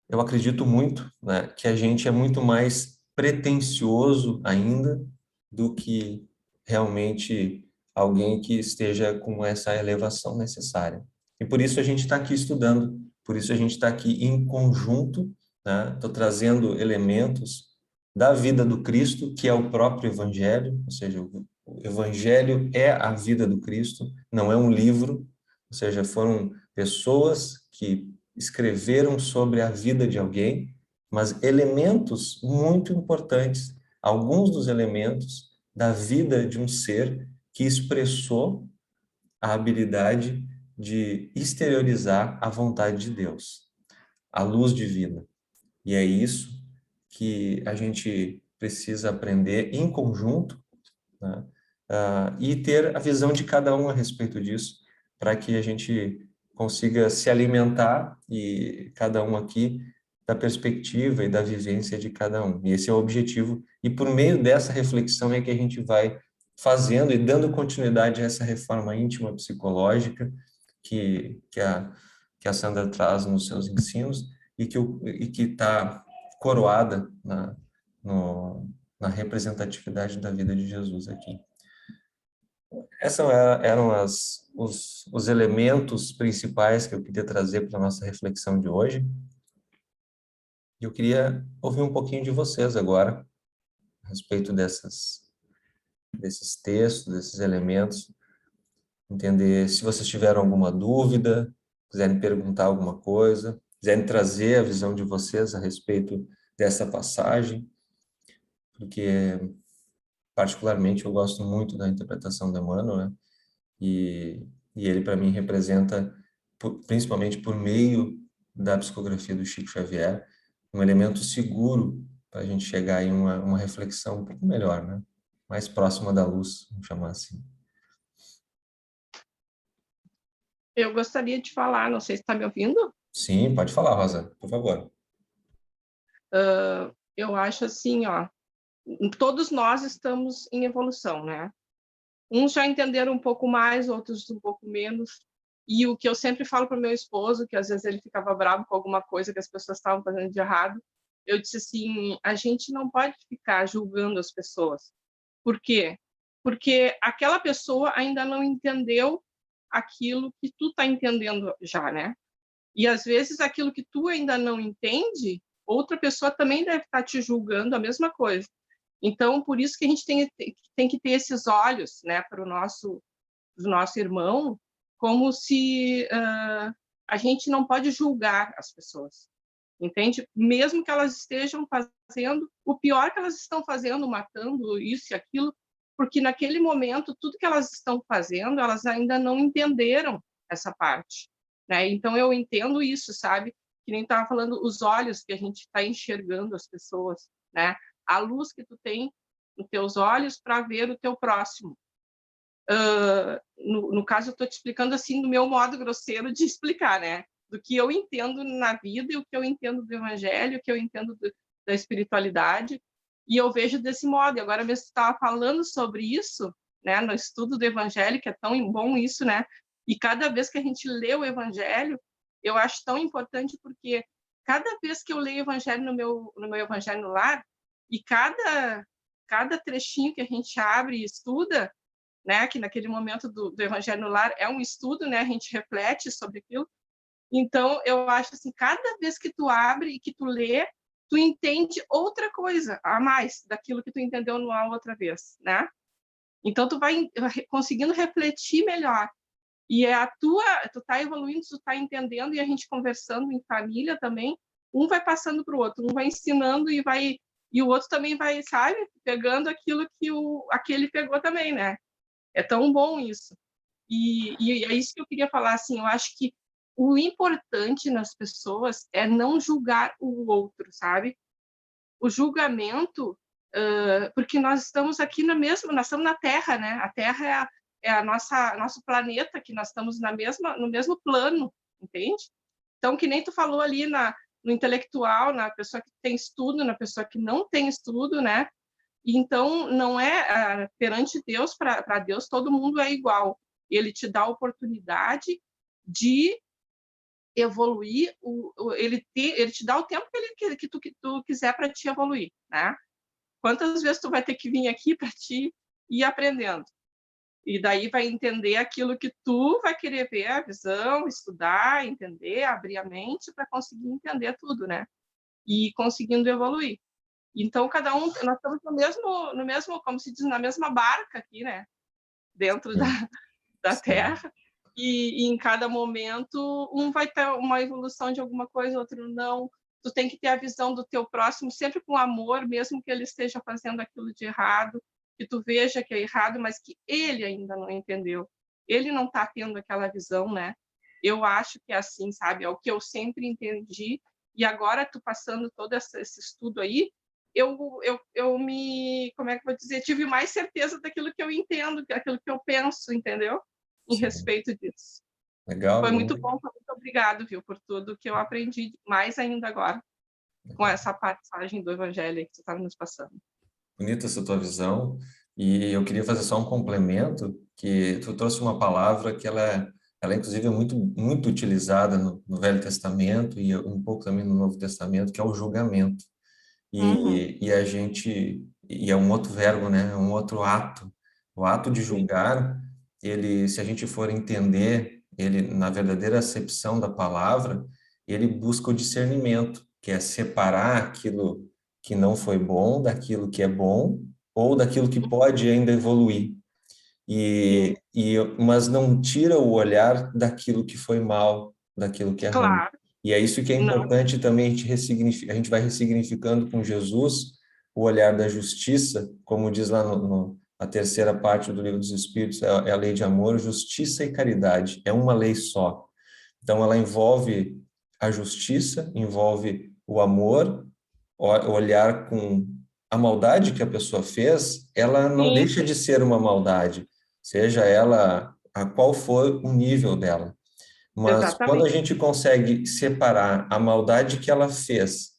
eu acredito muito, né, que a gente é muito mais pretensioso ainda do que realmente alguém que esteja com essa elevação necessária. E por isso a gente está aqui estudando, por isso a gente está aqui em conjunto, né? Estou trazendo elementos da vida do Cristo, que é o próprio Evangelho, ou seja, o Evangelho é a vida do Cristo, não é um livro, ou seja, foram pessoas que escreveram sobre a vida de alguém, mas elementos muito importantes, alguns dos elementos da vida de um ser que expressou a habilidade de exteriorizar a vontade de Deus, a luz divina. E é isso que a gente precisa aprender em conjunto, né? E ter a visão de cada um a respeito disso, para que a gente consiga se alimentar e cada um aqui da perspectiva e da vivência de cada um. E esse é o objetivo. E por meio dessa reflexão é que a gente vai fazendo e dando continuidade a essa reforma íntima psicológica que a Sandra traz nos seus ensinos e que está coroada no, na representatividade da vida de Jesus aqui. Essas eram os elementos principais que eu queria trazer para a nossa reflexão de hoje. Eu queria ouvir um pouquinho de vocês agora, a respeito desses textos, desses elementos, entender se vocês tiveram alguma dúvida, quiserem perguntar alguma coisa, quiserem trazer a visão de vocês a respeito dessa passagem, porque particularmente eu gosto muito da interpretação de Emmanuel, né? E ele para mim representa, principalmente por meio da psicografia do Chico Xavier, um elemento seguro para a gente chegar em uma reflexão um pouco melhor, né? Mais próxima da luz, vamos chamar assim. Eu gostaria de falar, não sei se está me ouvindo? Sim, pode falar, Rosa, por favor. Eu acho assim, ó, todos nós estamos em evolução, né? Uns já entenderam um pouco mais, outros um pouco menos. E o que eu sempre falo para o meu esposo, que às vezes ele ficava bravo com alguma coisa que as pessoas estavam fazendo de errado, eu disse assim, a gente não pode ficar julgando as pessoas. Por quê? Porque aquela pessoa ainda não entendeu aquilo que tu está entendendo já, né? E às vezes aquilo que tu ainda não entende, outra pessoa também deve estar te julgando a mesma coisa. Então, por isso que a gente tem que ter esses olhos, né, para o nosso irmão, como se a gente não pode julgar as pessoas, entende? Mesmo que elas estejam fazendo o pior que elas estão fazendo, matando isso e aquilo, porque naquele momento, tudo que elas estão fazendo, elas ainda não entenderam essa parte, né? Então, eu entendo isso, sabe? Que nem estava falando, os olhos que a gente está enxergando as pessoas, né? A luz que tu tem nos teus olhos para ver o teu próximo. No caso, eu estou te explicando assim do meu modo grosseiro de explicar, né? Do que eu entendo na vida e o que eu entendo do evangelho, o que eu entendo da espiritualidade, e eu vejo desse modo. E agora mesmo estava falando sobre isso, né? No estudo do evangelho, que é tão bom isso, né? E cada vez que a gente lê o evangelho, eu acho tão importante porque cada vez que eu leio o evangelho no meu evangelho no lar, e cada trechinho que a gente abre e estuda, né, que naquele momento do Evangelho no Lar é um estudo, né, a gente reflete sobre aquilo. Então, eu acho assim, cada vez que tu abre e que tu lê, tu entende outra coisa a mais daquilo que tu entendeu numa outra vez, né? Então, tu vai conseguindo refletir melhor. E é tu tá evoluindo, tu tá entendendo, e a gente conversando em família também, um vai passando para o outro, um vai ensinando e o outro também vai, sabe, pegando aquilo que aquele pegou também, né? É tão bom isso. E é isso que eu queria falar, assim, eu acho que o importante nas pessoas é não julgar o outro, sabe? O julgamento, porque nós estamos aqui nós estamos na Terra, né? A Terra é a nosso planeta, que nós estamos no mesmo plano, entende? Então, que nem tu falou ali no intelectual, na pessoa que tem estudo, na pessoa que não tem estudo, né? Então, não é perante Deus, para Deus, todo mundo é igual. Ele te dá a oportunidade de evoluir, ele te dá o tempo que tu quiser para te evoluir, né? Quantas vezes tu vai ter que vir aqui para te ir aprendendo? E daí vai entender aquilo que tu vai querer ver, a visão, estudar, entender, abrir a mente para conseguir entender tudo, né? E conseguindo evoluir. Então, cada um, nós estamos no mesmo, como se diz, na mesma barca aqui, né? Dentro Sim, da sim. Terra. E em cada momento, um vai ter uma evolução de alguma coisa, outro não. Tu tem que ter a visão do teu próximo, sempre com amor, mesmo que ele esteja fazendo aquilo de errado, que tu veja que é errado, mas que ele ainda não entendeu. Ele não está tendo aquela visão, né? Eu acho que é assim, sabe? É o que eu sempre entendi. E agora, tu passando todo esse estudo aí, como é que eu vou dizer, tive mais certeza daquilo que eu entendo, daquilo que eu penso, entendeu? Em Sim. respeito disso. Legal, Foi muito muito bom, muito obrigado, viu, por tudo que eu aprendi mais ainda agora com legal. essa passagem do Evangelho que você estava nos passando. Bonita essa tua visão. E eu queria fazer só um complemento, que tu trouxe uma palavra que ela inclusive é muito utilizada no Velho Testamento e um pouco também no Novo Testamento, que é o julgamento. Uhum, E a gente, e é um outro verbo, né? É um outro ato. O ato de sim. julgar, ele, se a gente for entender ele na verdadeira acepção da palavra, ele busca o discernimento, que é separar aquilo que não foi bom daquilo que é bom, ou daquilo que pode ainda evoluir. Sim, Mas não tira o olhar daquilo que foi mal, daquilo que é ruim. claro. E é isso que é Não, importante também, a gente vai ressignificando com Jesus o olhar da justiça, como diz lá a terceira parte do Livro dos Espíritos, é a lei de amor, justiça e caridade, é uma lei só. Então, ela envolve a justiça, envolve o amor, olhar com a maldade que a pessoa fez, ela não sim, deixa de ser uma maldade, seja ela a qual for o nível dela. Mas quando a exatamente. gente consegue separar a maldade que ela fez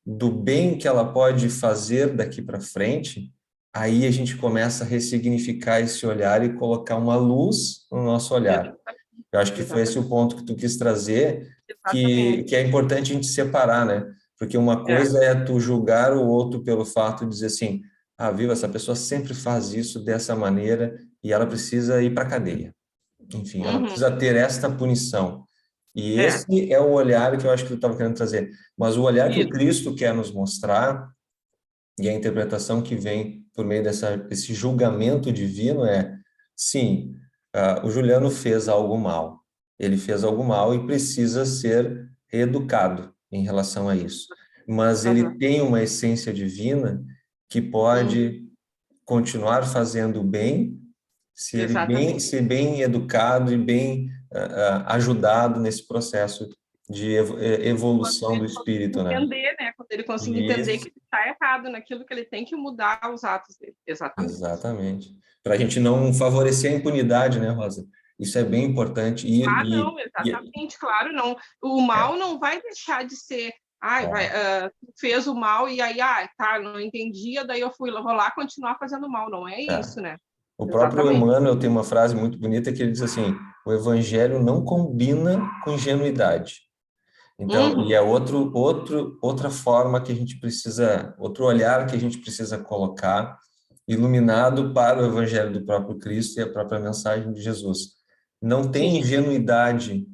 do bem que ela pode fazer daqui para frente, aí a gente começa a ressignificar esse olhar e colocar uma luz no nosso olhar. Exatamente. Eu acho que foi esse Exatamente. o ponto que tu quis trazer, Exatamente. que é importante a gente separar, né? Porque uma É. coisa é tu julgar o outro pelo fato de dizer assim, ah, viu, essa pessoa sempre faz isso dessa maneira e ela precisa ir para a cadeia. Enfim, ela Uhum. precisa ter esta punição. E É. esse é o olhar que eu acho que tu estava querendo trazer. Mas o olhar que o Isso. Cristo quer nos mostrar e a interpretação que vem por meio desse julgamento divino é, sim, o Juliano fez algo mal. Ele fez algo mal e precisa ser reeducado em relação a isso. Mas Aham. ele tem uma essência divina que Uhum. pode continuar fazendo o bem se ele Exatamente. ser bem educado e bem ajudado nesse processo de Quando evolução do ele espírito, conseguir né? entender, né? Quando ele conseguir entender que Isso. ele está errado naquilo que ele tem que mudar os atos dele. Exatamente. Exatamente. Para a gente não favorecer a impunidade, né, Rosa? Isso é bem importante. Ah, não, exatamente, claro, não. O É, mal não vai deixar de ser. Ai, vai, é, fez o mal e aí, tá, não entendia, daí eu vou lá continuar fazendo mal. Não é é. isso, né? O próprio Exatamente. Emmanuel tem uma frase muito bonita que ele diz assim: o evangelho não combina com ingenuidade. Então, e Uhum. é outra forma que a gente precisa, outro olhar que a gente precisa colocar, iluminado para o Evangelho do próprio Cristo e a própria mensagem de Jesus. Não tem Sim, ingenuidade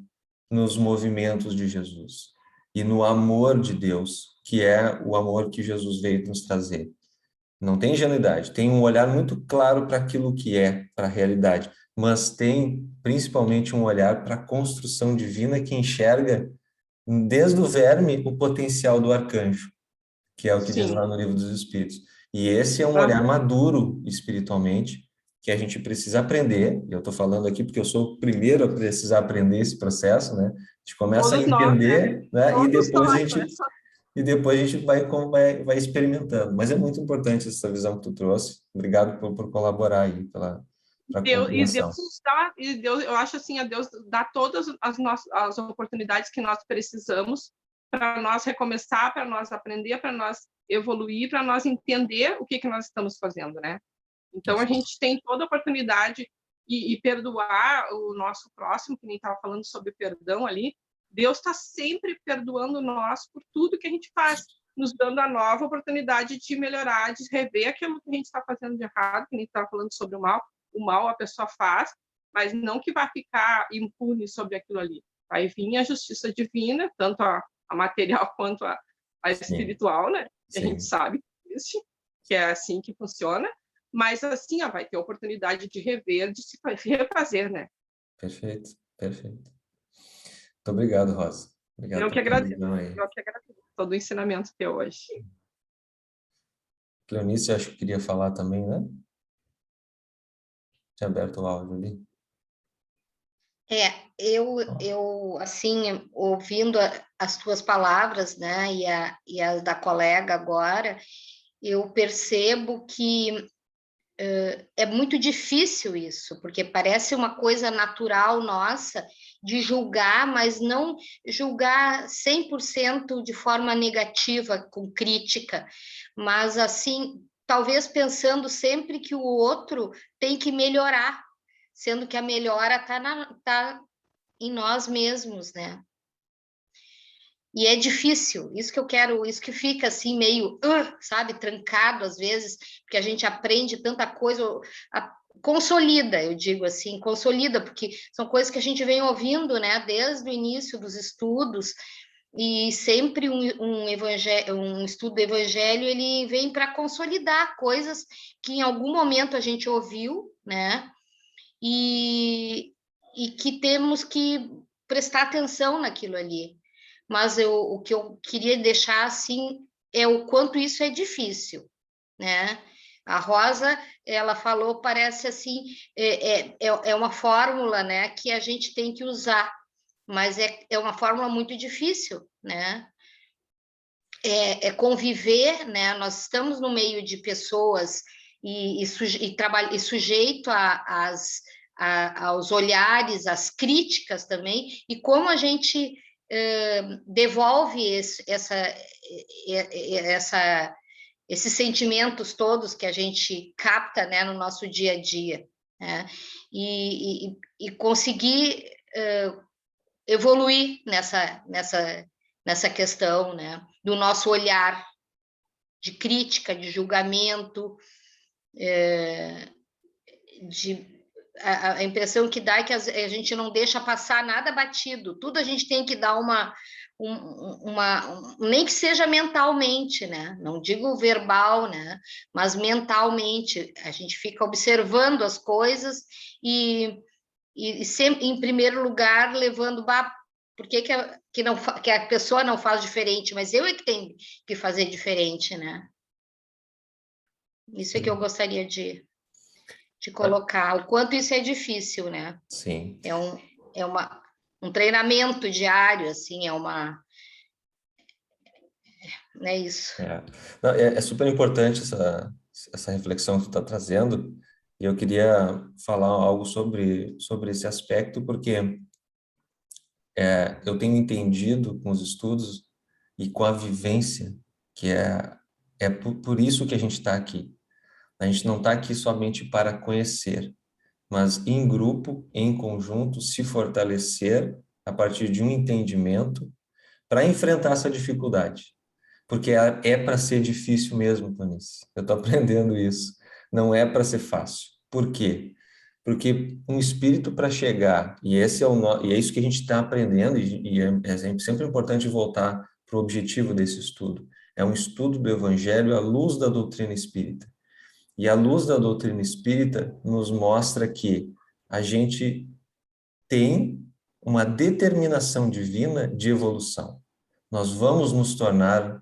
nos movimentos de Jesus e no amor de Deus, que é o amor que Jesus veio nos trazer. Não tem ingenuidade, tem um olhar muito claro para aquilo que é, para a realidade, mas tem principalmente um olhar para a construção divina que enxerga desde o verme o potencial do arcanjo, que é o que diz sim. lá no Livro dos Espíritos. E esse é um olhar Aham. maduro espiritualmente, que a gente precisa aprender, e eu estou falando aqui porque eu sou o primeiro a precisar aprender esse processo, né? A gente começa a Todos nós, né? entender, né? Todos nós, né? E depois a gente vai experimentando. Mas é muito importante essa visão que tu trouxe. Obrigado por colaborar aí, pela Deus compreensão. nos dá, e Deus, eu acho assim, a Deus dá todas as oportunidades que nós precisamos para nós recomeçar, para nós aprender, para nós evoluir, para nós entender o que nós estamos fazendo, né? Então a gente tem toda a oportunidade e perdoar o nosso próximo, que nem estava falando sobre perdão ali. Deus está sempre perdoando nós por tudo que a gente faz, nos dando a nova oportunidade de melhorar, de rever aquilo que a gente está fazendo de errado, que nem estava falando sobre o mal. O mal a pessoa faz, mas não que vai ficar impune sobre aquilo ali. Vai vir a justiça divina, tanto a material quanto a Sim, espiritual, né? Que a gente sim, sabe que existe, que é assim que funciona, mas assim, ó, vai ter oportunidade de rever, de se refazer, né? perfeito, perfeito. Muito obrigado, Rosa. Obrigado Eu que pela tua agradeço, visão aí. eu que agradeço todo o ensinamento teu hoje. Cleonice, acho que queria falar também, né? Tinha aberto o áudio ali. Eu assim, ouvindo as tuas palavras, né, e as da colega agora, eu percebo que é muito difícil isso, porque parece uma coisa natural nossa de julgar, mas não julgar 100% de forma negativa, com crítica, mas assim, talvez pensando sempre que o outro tem que melhorar, sendo que a melhora tá em nós mesmos, né? E é difícil, isso que eu quero, isso que fica assim meio, sabe, trancado às vezes, porque a gente aprende tanta coisa, consolida, eu digo assim, consolida, porque são coisas que a gente vem ouvindo, né, desde o início dos estudos, e sempre um estudo do evangelho, ele vem para consolidar coisas que em algum momento a gente ouviu, né? E que temos que prestar atenção naquilo ali. Mas o que eu queria deixar assim é o quanto isso é difícil, né? A Rosa, ela falou, parece assim, é uma fórmula, né, que a gente tem que usar, mas é uma fórmula muito difícil, né? É conviver, né? Nós estamos no meio de pessoas e sujeito aos olhares, às críticas também, e como a gente devolve esses sentimentos todos que a gente capta, né, no nosso dia a dia, né? E conseguir evoluir nessa questão, né, do nosso olhar de crítica, de julgamento, a impressão que dá é que a gente não deixa passar nada batido, tudo a gente tem que dar nem que seja mentalmente, né? Não digo verbal, né? Mas mentalmente, a gente fica observando as coisas e sempre, em primeiro lugar, levando, por que que a pessoa não faz diferente, mas eu é que tenho que fazer diferente, né? Isso é que eu gostaria de colocar, o quanto isso é difícil, né? Sim. É um treinamento diário, assim, é isso. Não, é super importante essa reflexão que tu está trazendo, e eu queria falar algo sobre esse aspecto, porque eu tenho entendido com os estudos e com a vivência que é por isso que a gente está aqui. A gente não está aqui somente para conhecer, mas em grupo, em conjunto, se fortalecer a partir de um entendimento para enfrentar essa dificuldade. Porque é para ser difícil mesmo, Clarice. Eu estou aprendendo isso. Não é para ser fácil. Por quê? Porque um espírito para chegar, e é isso que a gente está aprendendo, e é sempre importante voltar para o objetivo desse estudo. É um estudo do Evangelho à luz da doutrina espírita. E a luz da doutrina espírita nos mostra que a gente tem uma determinação divina de evolução. Nós vamos nos tornar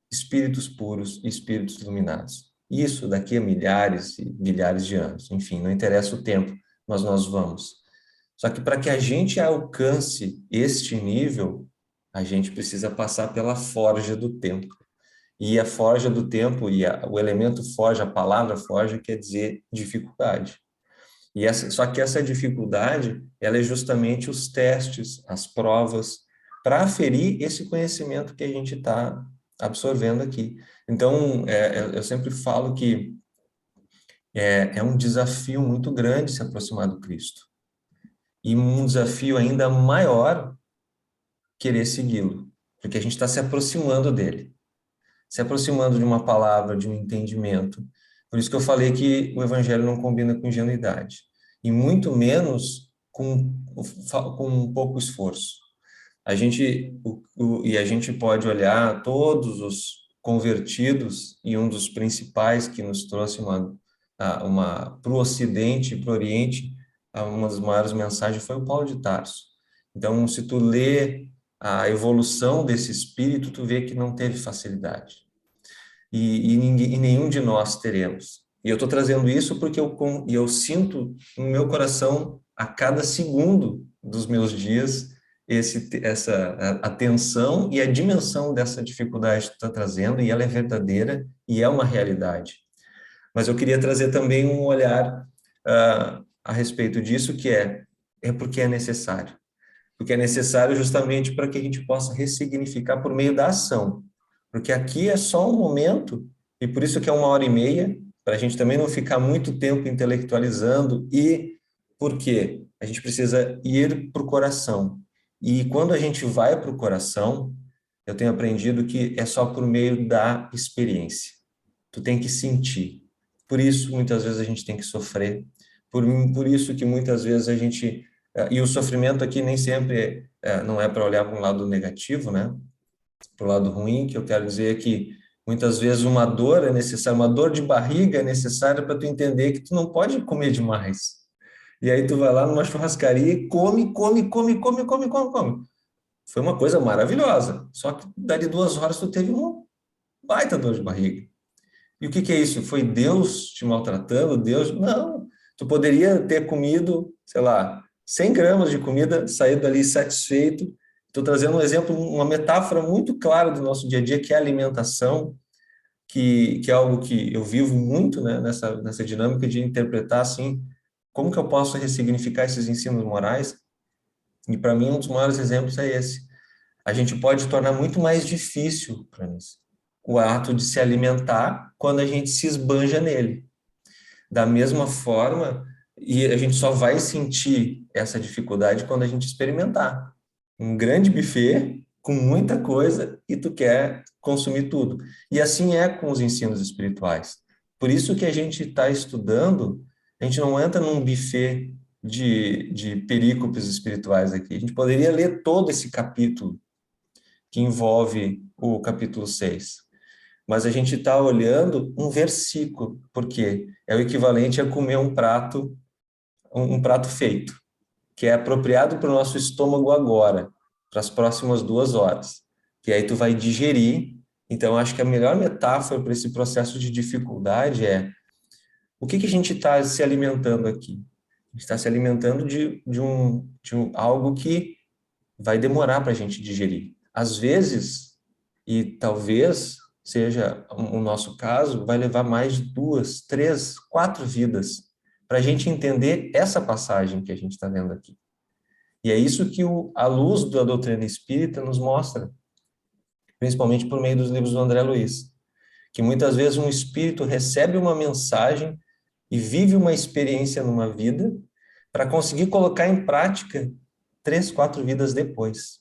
espíritos puros e espíritos iluminados. Isso daqui a milhares e milhares de anos. Enfim, não interessa o tempo, mas nós vamos. Só que para que a gente alcance este nível, a gente precisa passar pela forja do tempo. E a forja do tempo, o elemento forja, a palavra forja, quer dizer dificuldade. Só que essa dificuldade, ela é justamente os testes, as provas, para aferir esse conhecimento que a gente está absorvendo aqui. Então, eu sempre falo que é um desafio muito grande se aproximar do Cristo. E um desafio ainda maior querer segui-lo, porque a gente está se aproximando dele, se aproximando de uma palavra, de um entendimento. Por isso que eu falei que o evangelho não combina com ingenuidade, e muito menos com pouco esforço. A gente pode olhar todos os convertidos, e um dos principais que nos trouxe para o Ocidente e para o Oriente, uma das maiores mensagens foi o Paulo de Tarso. Então, se tu lê a evolução desse espírito, tu vê que não teve facilidade. E nenhum de nós teremos. E eu estou trazendo isso porque eu sinto no meu coração, a cada segundo dos meus dias, essa atenção e a dimensão dessa dificuldade que tu está trazendo, e ela é verdadeira e é uma realidade. Mas eu queria trazer também um olhar a respeito disso, que é porque é necessário. Porque é necessário justamente para que a gente possa ressignificar por meio da ação. Porque aqui é só um momento, e por isso que é 1h30, para a gente também não ficar muito tempo intelectualizando, e por quê? A gente precisa ir para o coração. E quando a gente vai para o coração, eu tenho aprendido que é só por meio da experiência. Tu tem que sentir. Por isso, muitas vezes, a gente tem que sofrer. Por isso que muitas vezes a gente E o sofrimento aqui nem sempre não é para olhar para um lado negativo, né? Para o lado ruim, que eu quero dizer é que muitas vezes uma dor é necessária, uma dor de barriga é necessária para tu entender que tu não pode comer demais. E aí tu vai lá numa churrascaria e come, come, come, come, come, come, come. Foi uma coisa maravilhosa. Só que dali 2 horas tu teve uma baita dor de barriga. E o que que é isso? Foi Deus te maltratando? Deus? Não. Tu poderia ter comido, sei lá, 100 gramas de comida, saído dali satisfeito. Estou trazendo um exemplo, uma metáfora muito clara do nosso dia a dia, que é a alimentação, que é algo que eu vivo muito, né, nessa dinâmica de interpretar, assim, como que eu posso ressignificar esses ensinos morais. E para mim, um dos maiores exemplos é esse. A gente pode tornar muito mais difícil para nós o ato de se alimentar quando a gente se esbanja nele. Da mesma forma, e a gente só vai sentir essa dificuldade quando a gente experimentar um grande buffet com muita coisa e tu quer consumir tudo. E assim é com os ensinos espirituais. Por isso que a gente está estudando, a gente não entra num buffet de perícopes espirituais aqui. A gente poderia ler todo esse capítulo que envolve o capítulo 6. Mas a gente está olhando um versículo, porque é o equivalente a comer um prato feito, que é apropriado para o nosso estômago agora, para as próximas 2 horas, que aí tu vai digerir. Então, acho que a melhor metáfora para esse processo de dificuldade é o que a gente está se alimentando aqui? A gente está se alimentando de algo que vai demorar para a gente digerir. Às vezes, e talvez seja o nosso caso, vai levar mais de 2, 3, 4 vidas para a gente entender essa passagem que a gente está vendo aqui. E é isso que a luz da doutrina espírita nos mostra, principalmente por meio dos livros do André Luiz, que muitas vezes um espírito recebe uma mensagem e vive uma experiência numa vida para conseguir colocar em prática 3, 4 vidas depois.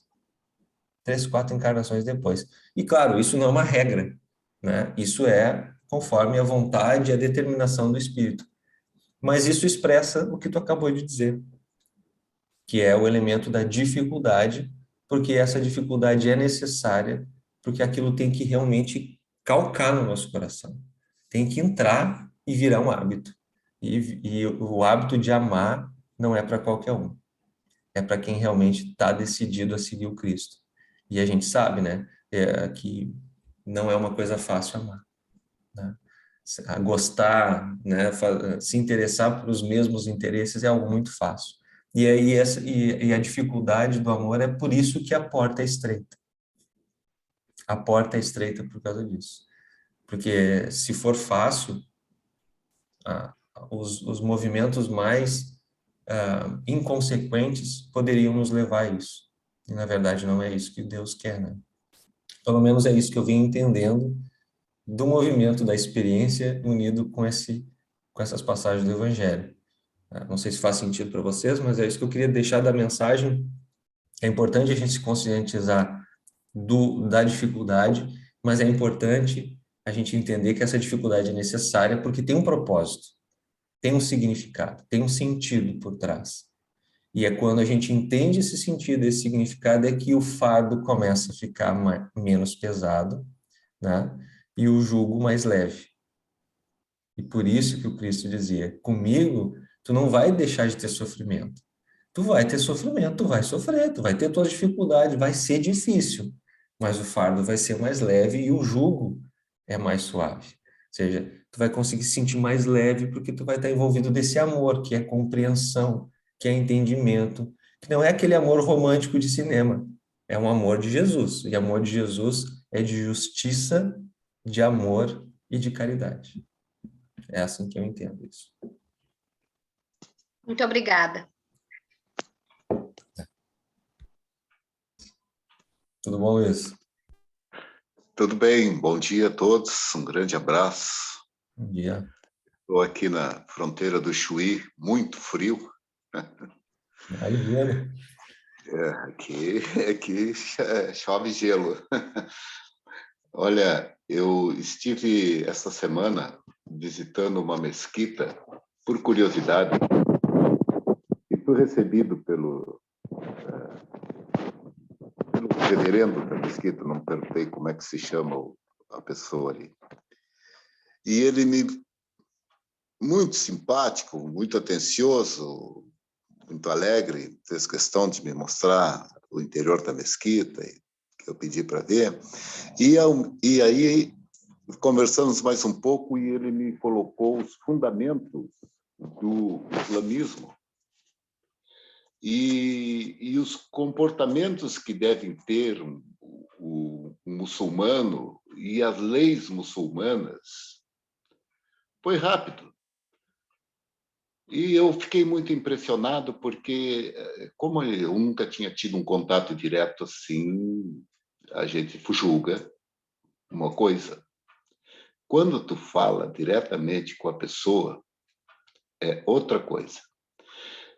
3, 4 encarnações depois. E, claro, isso não é uma regra, né? Isso é conforme a vontade e a determinação do espírito. Mas isso expressa o que tu acabou de dizer, que é o elemento da dificuldade, porque essa dificuldade é necessária, porque aquilo tem que realmente calcar no nosso coração. Tem que entrar e virar um hábito. E o hábito de amar não é para qualquer um. É para quem realmente está decidido a seguir o Cristo. E a gente sabe, né, que não é uma coisa fácil amar, né? A gostar, né, se interessar por os mesmos interesses é algo muito fácil. E aí e a dificuldade do amor é por isso que a porta é estreita. A porta é estreita por causa disso. Porque se for fácil, os movimentos mais inconsequentes poderiam nos levar a isso. E, na verdade, não é isso que Deus quer, né? Pelo menos é isso que eu vim entendendo do movimento da experiência unido com essas passagens do Evangelho. Não sei se faz sentido para vocês, mas é isso que eu queria deixar da mensagem. É importante a gente se conscientizar da dificuldade, mas é importante a gente entender que essa dificuldade é necessária porque tem um propósito, tem um significado, tem um sentido por trás. E é quando a gente entende esse sentido, esse significado, é que o fardo começa a ficar menos pesado, né? E o jugo mais leve. E por isso que o Cristo dizia, comigo, tu não vai deixar de ter sofrimento. Tu vai ter sofrimento, tu vai sofrer, tu vai ter tuas dificuldades, vai ser difícil, mas o fardo vai ser mais leve e o jugo é mais suave. Ou seja, tu vai conseguir se sentir mais leve porque tu vai estar envolvido desse amor, que é compreensão, que é entendimento, que não é aquele amor romântico de cinema, é um amor de Jesus. E amor de Jesus é de justiça, de amor e de caridade. É assim que eu entendo isso. Muito obrigada. Tudo bom, Luiz? Tudo bem, bom dia a todos, um grande abraço. Bom dia. Estou aqui na fronteira do Chuí, muito frio. Imagina. Aqui chove gelo. Olha, eu estive essa semana visitando uma mesquita, por curiosidade, e fui recebido pelo reverendo da mesquita, não perguntei como é que se chama a pessoa ali. E ele muito simpático, muito atencioso, muito alegre, fez questão de me mostrar o interior da mesquita, que eu pedi para ver. E aí conversamos mais um pouco e ele me colocou os fundamentos do islamismo e os comportamentos que devem ter o muçulmano e as leis muçulmanas. Foi rápido. E eu fiquei muito impressionado porque, como eu nunca tinha tido um contato direto assim, a gente julga uma coisa. Quando tu fala diretamente com a pessoa, é outra coisa.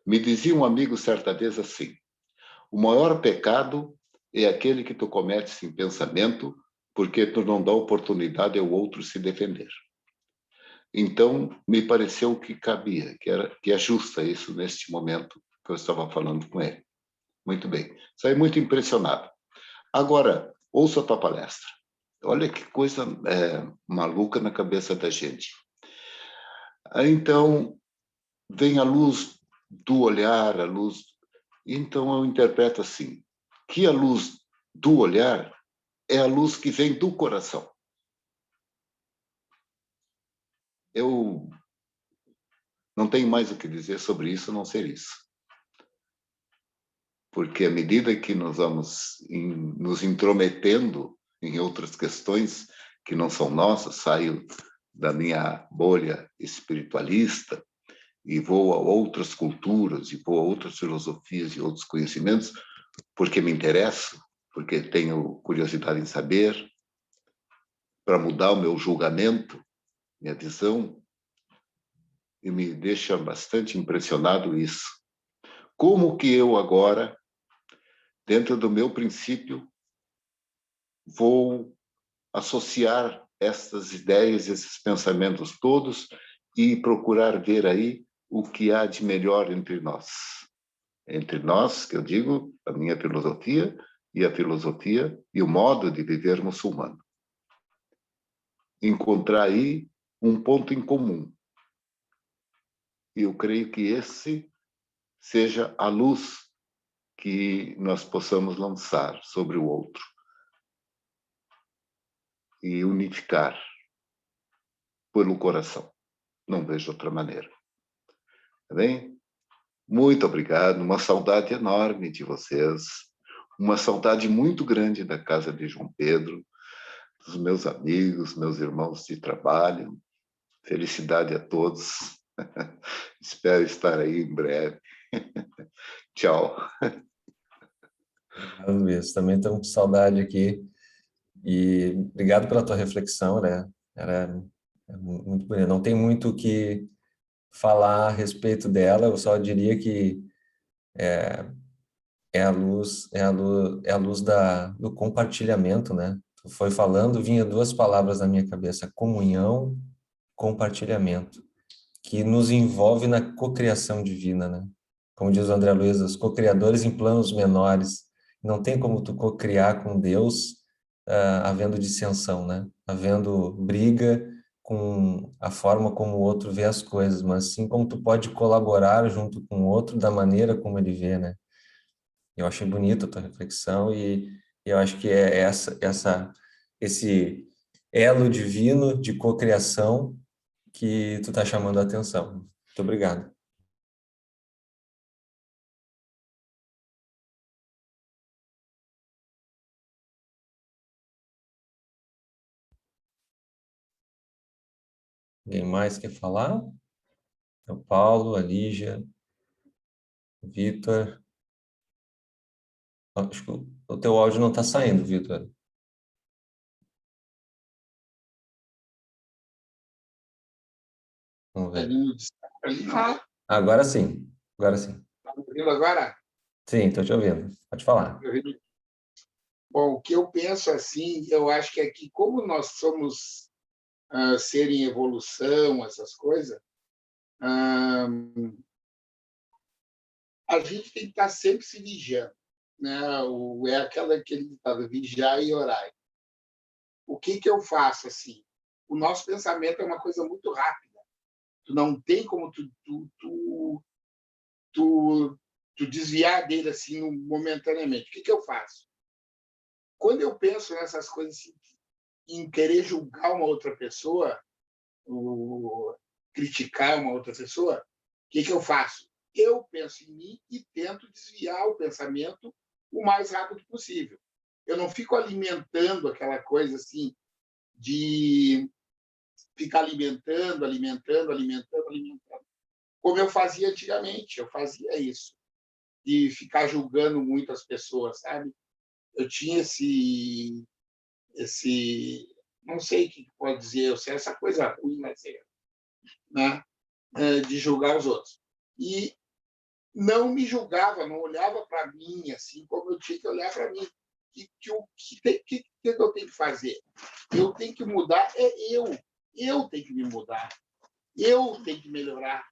Me dizia um amigo certa vez assim: o maior pecado é aquele que tu cometes em pensamento, porque tu não dá oportunidade ao outro se defender. Então, me pareceu que cabia, que é justa isso neste momento que eu estava falando com ele. Muito bem. Saí muito impressionado. Agora, ouça a tua palestra. Olha que coisa maluca na cabeça da gente. Então, vem a luz do olhar, a luz... Então, eu interpreto assim, que a luz do olhar é a luz que vem do coração. Eu não tenho mais o que dizer sobre isso, a não ser isso. Porque à medida que nós vamos nos intrometendo em outras questões que não são nossas, saio da minha bolha espiritualista e vou a outras culturas, e vou a outras filosofias e outros conhecimentos, porque me interesso, porque tenho curiosidade em saber, para mudar o meu julgamento, minha visão, e me deixa bastante impressionado isso. Como que eu agora, dentro do meu princípio, vou associar estas ideias, esses pensamentos todos e procurar ver aí o que há de melhor entre nós. Entre nós, que eu digo, a minha filosofia e o modo de viver muçulmano. Encontrar aí um ponto em comum. E eu creio que esse seja a luz que nós possamos lançar sobre o outro e unificar pelo coração. Não vejo outra maneira. Tá bem? Muito obrigado. Uma saudade enorme de vocês. Uma saudade muito grande da casa de João Pedro, dos meus amigos, meus irmãos de trabalho. Felicidade a todos. Espero estar aí em breve. Tchau. Obrigado, Luiz. Também estamos com saudade aqui. E obrigado pela tua reflexão, né? É muito bonito. Não tem muito o que falar a respeito dela, eu só diria que é a luz, é a luz do compartilhamento, né? Tu foi falando, vinha duas palavras na minha cabeça: comunhão, compartilhamento, que nos envolve na cocriação divina, né? Como diz o André Luiz, os cocriadores em planos menores. Não tem como tu cocriar com Deus havendo dissensão, né? Havendo briga com a forma como o outro vê as coisas, mas sim como tu pode colaborar junto com o outro da maneira como ele vê, né? Eu achei bonita a tua reflexão e eu acho que é esse elo divino de cocriação que tu tá chamando a atenção. Muito obrigado. Alguém mais quer falar? O Paulo, a Lígia, o Vitor. Acho que o teu áudio não está saindo, Vitor. Vamos ver. Fala. Agora sim. Agora sim. Está me ouvindo agora? Sim, estou te ouvindo. Pode falar. Bom, o que eu penso assim, eu acho que é que como nós somos ser em evolução, essas coisas, a gente tem que estar sempre se vigiando, né? É aquele ditado, vigiar e orar. O que eu faço assim? O nosso pensamento é uma coisa muito rápida. Tu não tem como tu desviar dele assim momentaneamente. O que eu faço? Quando eu penso nessas coisas assim, em querer julgar uma outra pessoa, ou criticar uma outra pessoa, o que eu faço? Eu penso em mim e tento desviar o pensamento o mais rápido possível. Eu não fico alimentando aquela coisa assim de ficar alimentando, como eu fazia antigamente. Eu fazia isso, de ficar julgando muito as pessoas, sabe? Eu tinha esse não sei o que pode dizer, eu sei essa coisa ruim, né? De julgar os outros. E não me julgava, não olhava para mim assim como eu tinha que olhar para mim. O que eu tenho que fazer? Eu tenho que mudar, eu tenho que me mudar, eu tenho que melhorar.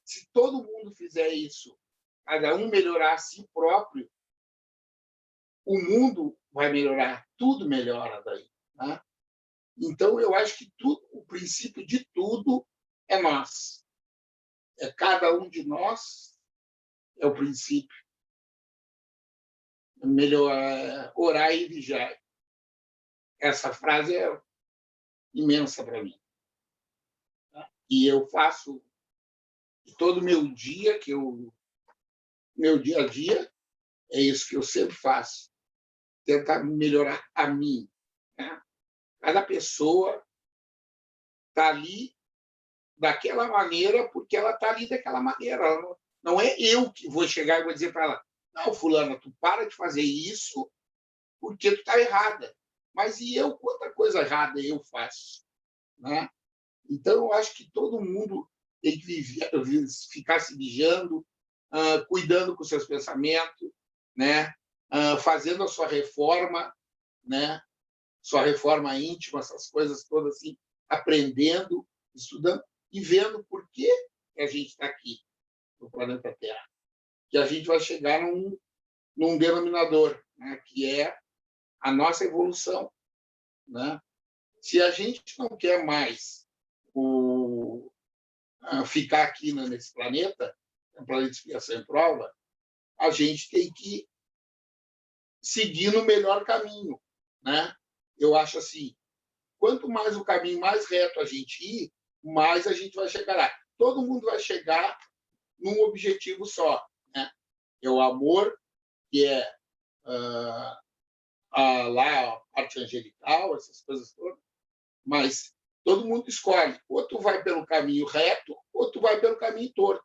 Se todo mundo fizer isso, cada um melhorar a si próprio, o mundo vai melhorar, tudo melhora daí, né? Então, eu acho que o princípio de tudo é nós. É cada um de nós, é o princípio. Melhor orar e vigiar. Essa frase é imensa para mim. E eu faço todo o meu dia, meu dia a dia, é isso que eu sempre faço. Tentar melhorar a mim, né? Cada pessoa está ali daquela maneira porque ela está ali daquela maneira. Não é eu que vou chegar e vou dizer para ela, não, fulana, tu para de fazer isso porque tu está errada. Mas e eu, quanta coisa errada eu faço, né? Então, eu acho que todo mundo tem que ficar se vigiando, cuidando com seus pensamentos, né? Fazendo a sua reforma, né? Sua reforma íntima, essas coisas todas assim, aprendendo, estudando e vendo por que a gente está aqui no planeta Terra. Que a gente vai chegar num denominador, né? Que é a nossa evolução, né? Se a gente não quer mais ficar aqui nesse planeta, um planeta de expiação e prova, a gente tem que seguir no melhor caminho, né? Eu acho assim, quanto mais o caminho mais reto a gente ir, mais a gente vai chegar lá. Todo mundo vai chegar num objetivo só, né? É o amor, que é lá a parte angelical, essas coisas todas, mas todo mundo escolhe. Ou tu vai pelo caminho reto, ou tu vai pelo caminho torto.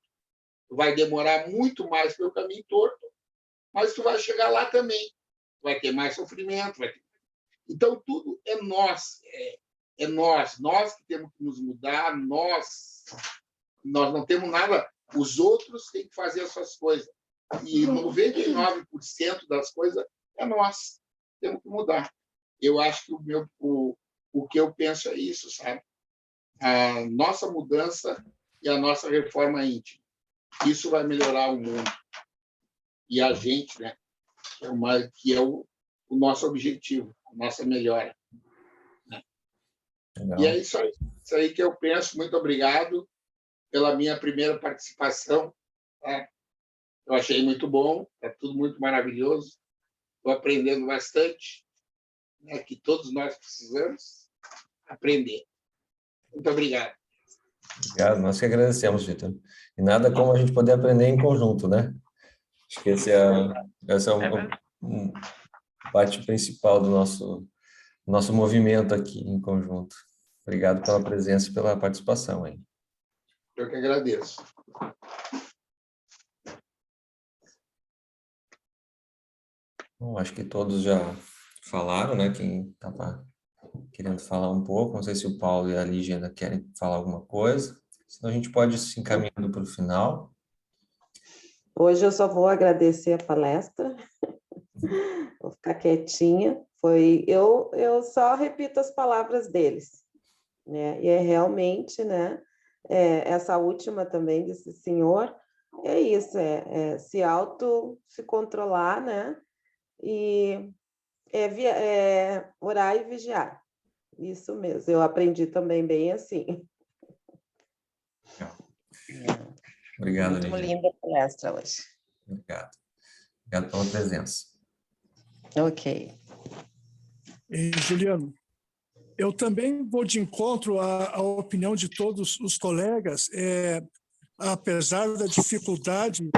Tu vai demorar muito mais pelo caminho torto, mas tu vai chegar lá também. Vai ter mais sofrimento, Então, tudo é nós. É nós que temos que nos mudar, nós não temos nada. Os outros têm que fazer as suas coisas. E 99% das coisas é nós. Temos que mudar. Eu acho que o que eu penso é isso, sabe? A nossa mudança e a nossa reforma íntima. Isso vai melhorar o mundo. E a gente, né? Que é o nosso objetivo, a nossa melhora. Né? E é isso aí que eu penso. Muito obrigado pela minha primeira participação. Tá? Eu achei muito bom, é tudo muito maravilhoso. Estou aprendendo bastante, né? Que todos nós precisamos aprender. Muito obrigado. Obrigado, nós que agradecemos, Vitor. E nada como a gente poder aprender em conjunto, né? Acho que esse é um parte principal do nosso movimento aqui em conjunto. Obrigado pela presença e pela participação aí. Eu que agradeço. Bom, acho que todos já falaram, né? Quem estava querendo falar um pouco, não sei se o Paulo e a Lígia ainda querem falar alguma coisa, senão a gente pode ir se encaminhando para o final. Hoje eu só vou agradecer a palestra, vou ficar quietinha. Eu só repito as palavras deles, né? E é realmente, né? Essa última também desse senhor, é isso, se controlar, né? E orar e vigiar. Isso mesmo, eu aprendi também bem assim. Obrigado, Muito Ligia. linda a palestra hoje. Obrigado. Obrigado pela presença. Ok. E, Juliano, eu também vou de encontro à opinião de todos os colegas, apesar da dificuldade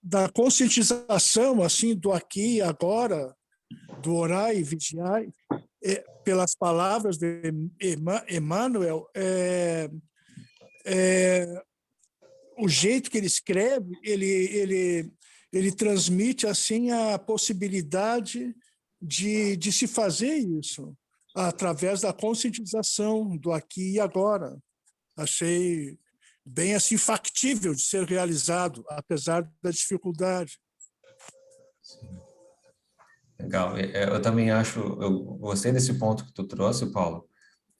da conscientização assim do aqui e agora, do orar e vigiar, pelas palavras de Emmanuel, o jeito que ele escreve, ele transmite assim a possibilidade de se fazer isso através da conscientização do aqui e agora. Achei bem assim factível de ser realizado, apesar da dificuldade. Legal. Eu também acho, eu gostei desse ponto que tu trouxe, Paulo,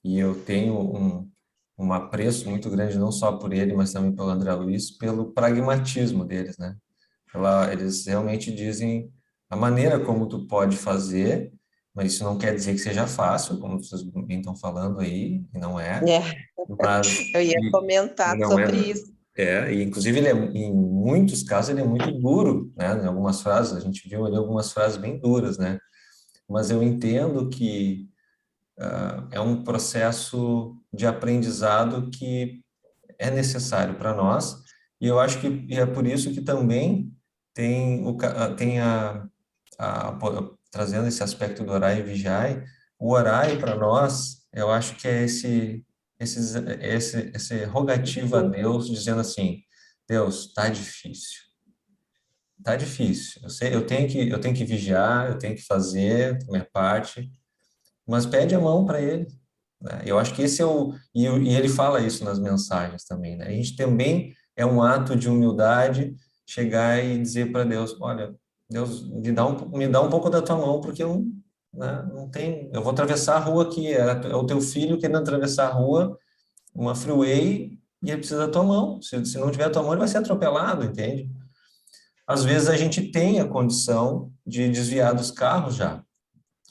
e eu tenho um apreço muito grande, não só por ele, mas também pelo André Luiz, pelo pragmatismo deles, né? Eles realmente dizem a maneira como tu pode fazer, mas isso não quer dizer que seja fácil, como vocês bem estão falando aí, e não é. Mas Eu ia comentar não sobre é, isso. e inclusive em muitos casos ele é muito duro, né? Em algumas frases, a gente viu ali algumas frases bem duras, né? Mas eu entendo que é um processo de aprendizado que é necessário para nós, e eu acho que é por isso que também tem trazendo esse aspecto do orar e vigiar, o orar para nós, eu acho que é esse rogativo a Deus, dizendo assim, Deus, tá difícil, eu sei, eu tenho que vigiar, eu tenho que fazer a minha parte, mas pede a mão para ele, né? Eu acho que esse é e ele fala isso nas mensagens também, né? A gente também é um ato de humildade chegar e dizer para Deus, olha, Deus, me dá um pouco da tua mão, porque eu, né, não tem, eu vou atravessar a rua aqui, é o teu filho querendo atravessar a rua, uma freeway, e ele precisa da tua mão. Se não tiver a tua mão, ele vai ser atropelado, entende? Às vezes a gente tem a condição de desviar dos carros já,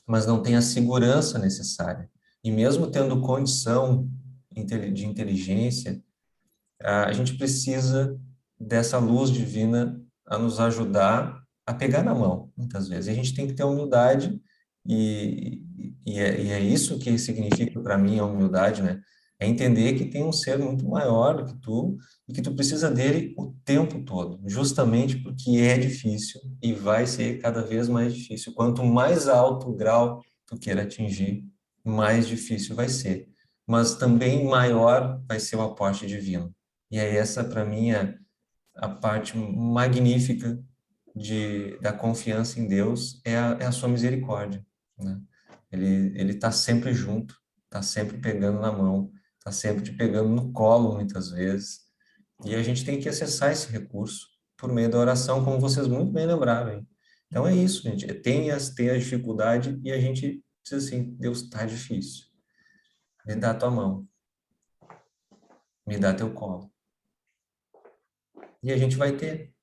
mas não tem a segurança necessária. E mesmo tendo condição de inteligência, a gente precisa dessa luz divina a nos ajudar a pegar na mão, muitas vezes. E a gente tem que ter humildade, e é isso que significa para mim a humildade, né? É entender que tem um ser muito maior do que tu e que tu precisa dele o tempo todo, justamente porque é difícil e vai ser cada vez mais difícil. Quanto mais alto o grau tu queira atingir, mais difícil vai ser. Mas também maior vai ser o aporte divino. E aí essa, para mim, é a parte magnífica da confiança em Deus, é a sua misericórdia, né? Ele está sempre junto, está sempre pegando na mão, está sempre te pegando no colo, muitas vezes. E a gente tem que acessar esse recurso por meio da oração, como vocês muito bem lembraram, hein? Então é isso, gente. Tem a dificuldade e a gente diz assim, Deus, está difícil. Me dá a tua mão. Me dá teu colo. E a gente vai ter,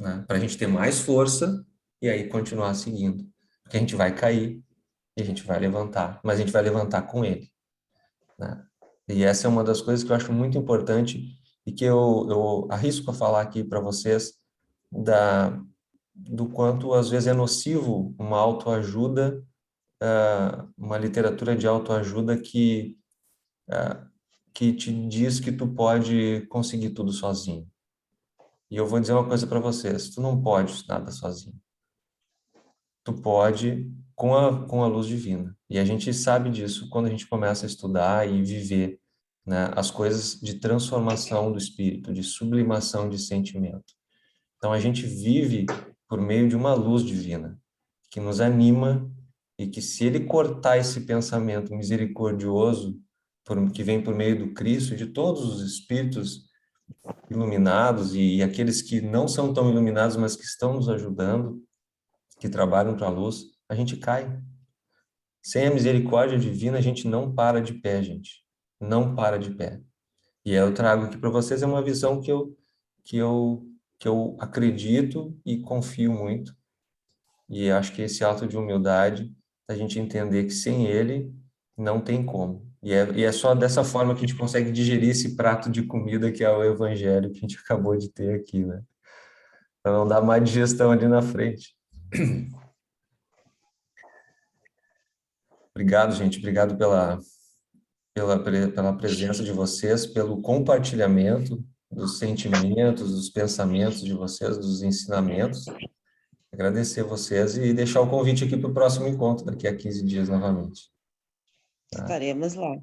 né? Para a gente ter mais força e aí continuar seguindo. Porque a gente vai cair e a gente vai levantar, mas a gente vai levantar com ele, né? E essa é uma das coisas que eu acho muito importante e que eu arrisco a falar aqui para vocês do quanto às vezes é nocivo uma autoajuda, uma literatura de autoajuda que te diz que tu pode conseguir tudo sozinho. E eu vou dizer uma coisa para vocês, tu não pode nada sozinho. Tu pode com a luz divina. E a gente sabe disso quando a gente começa a estudar e viver, né, as coisas de transformação do espírito, de sublimação de sentimento. Então a gente vive por meio de uma luz divina que nos anima e que se ele cortar esse pensamento misericordioso que vem por meio do Cristo, de todos os espíritos iluminados e aqueles que não são tão iluminados, mas que estão nos ajudando, que trabalham para a luz, a gente cai. Sem a misericórdia divina, a gente não para de pé, gente. Não para de pé. E eu trago aqui para vocês uma visão que eu acredito e confio muito. E acho que esse ato de humildade, a gente entender que sem ele não tem como. E é só dessa forma que a gente consegue digerir esse prato de comida que é o evangelho que a gente acabou de ter aqui, né? Para não dar má digestão ali na frente. Obrigado, gente. Obrigado pela presença de vocês, pelo compartilhamento dos sentimentos, dos pensamentos de vocês, dos ensinamentos. Agradecer vocês e deixar o convite aqui para o próximo encontro, daqui a 15 dias novamente. Tá? Estaremos lá.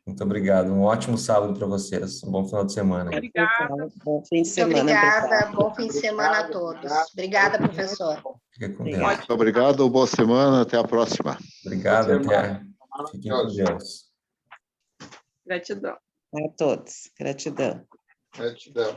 Muito obrigado. Um ótimo sábado para vocês. Um bom final de semana. Obrigada. Bom fim de Muito semana. obrigada, pessoal. bom fim de semana a todos. Obrigada, professor. Fica com Obrigada. Deus. Muito obrigado, boa semana, até a próxima. Obrigado, até. Fiquem com Deus. Gratidão. A todos. Gratidão. Gratidão.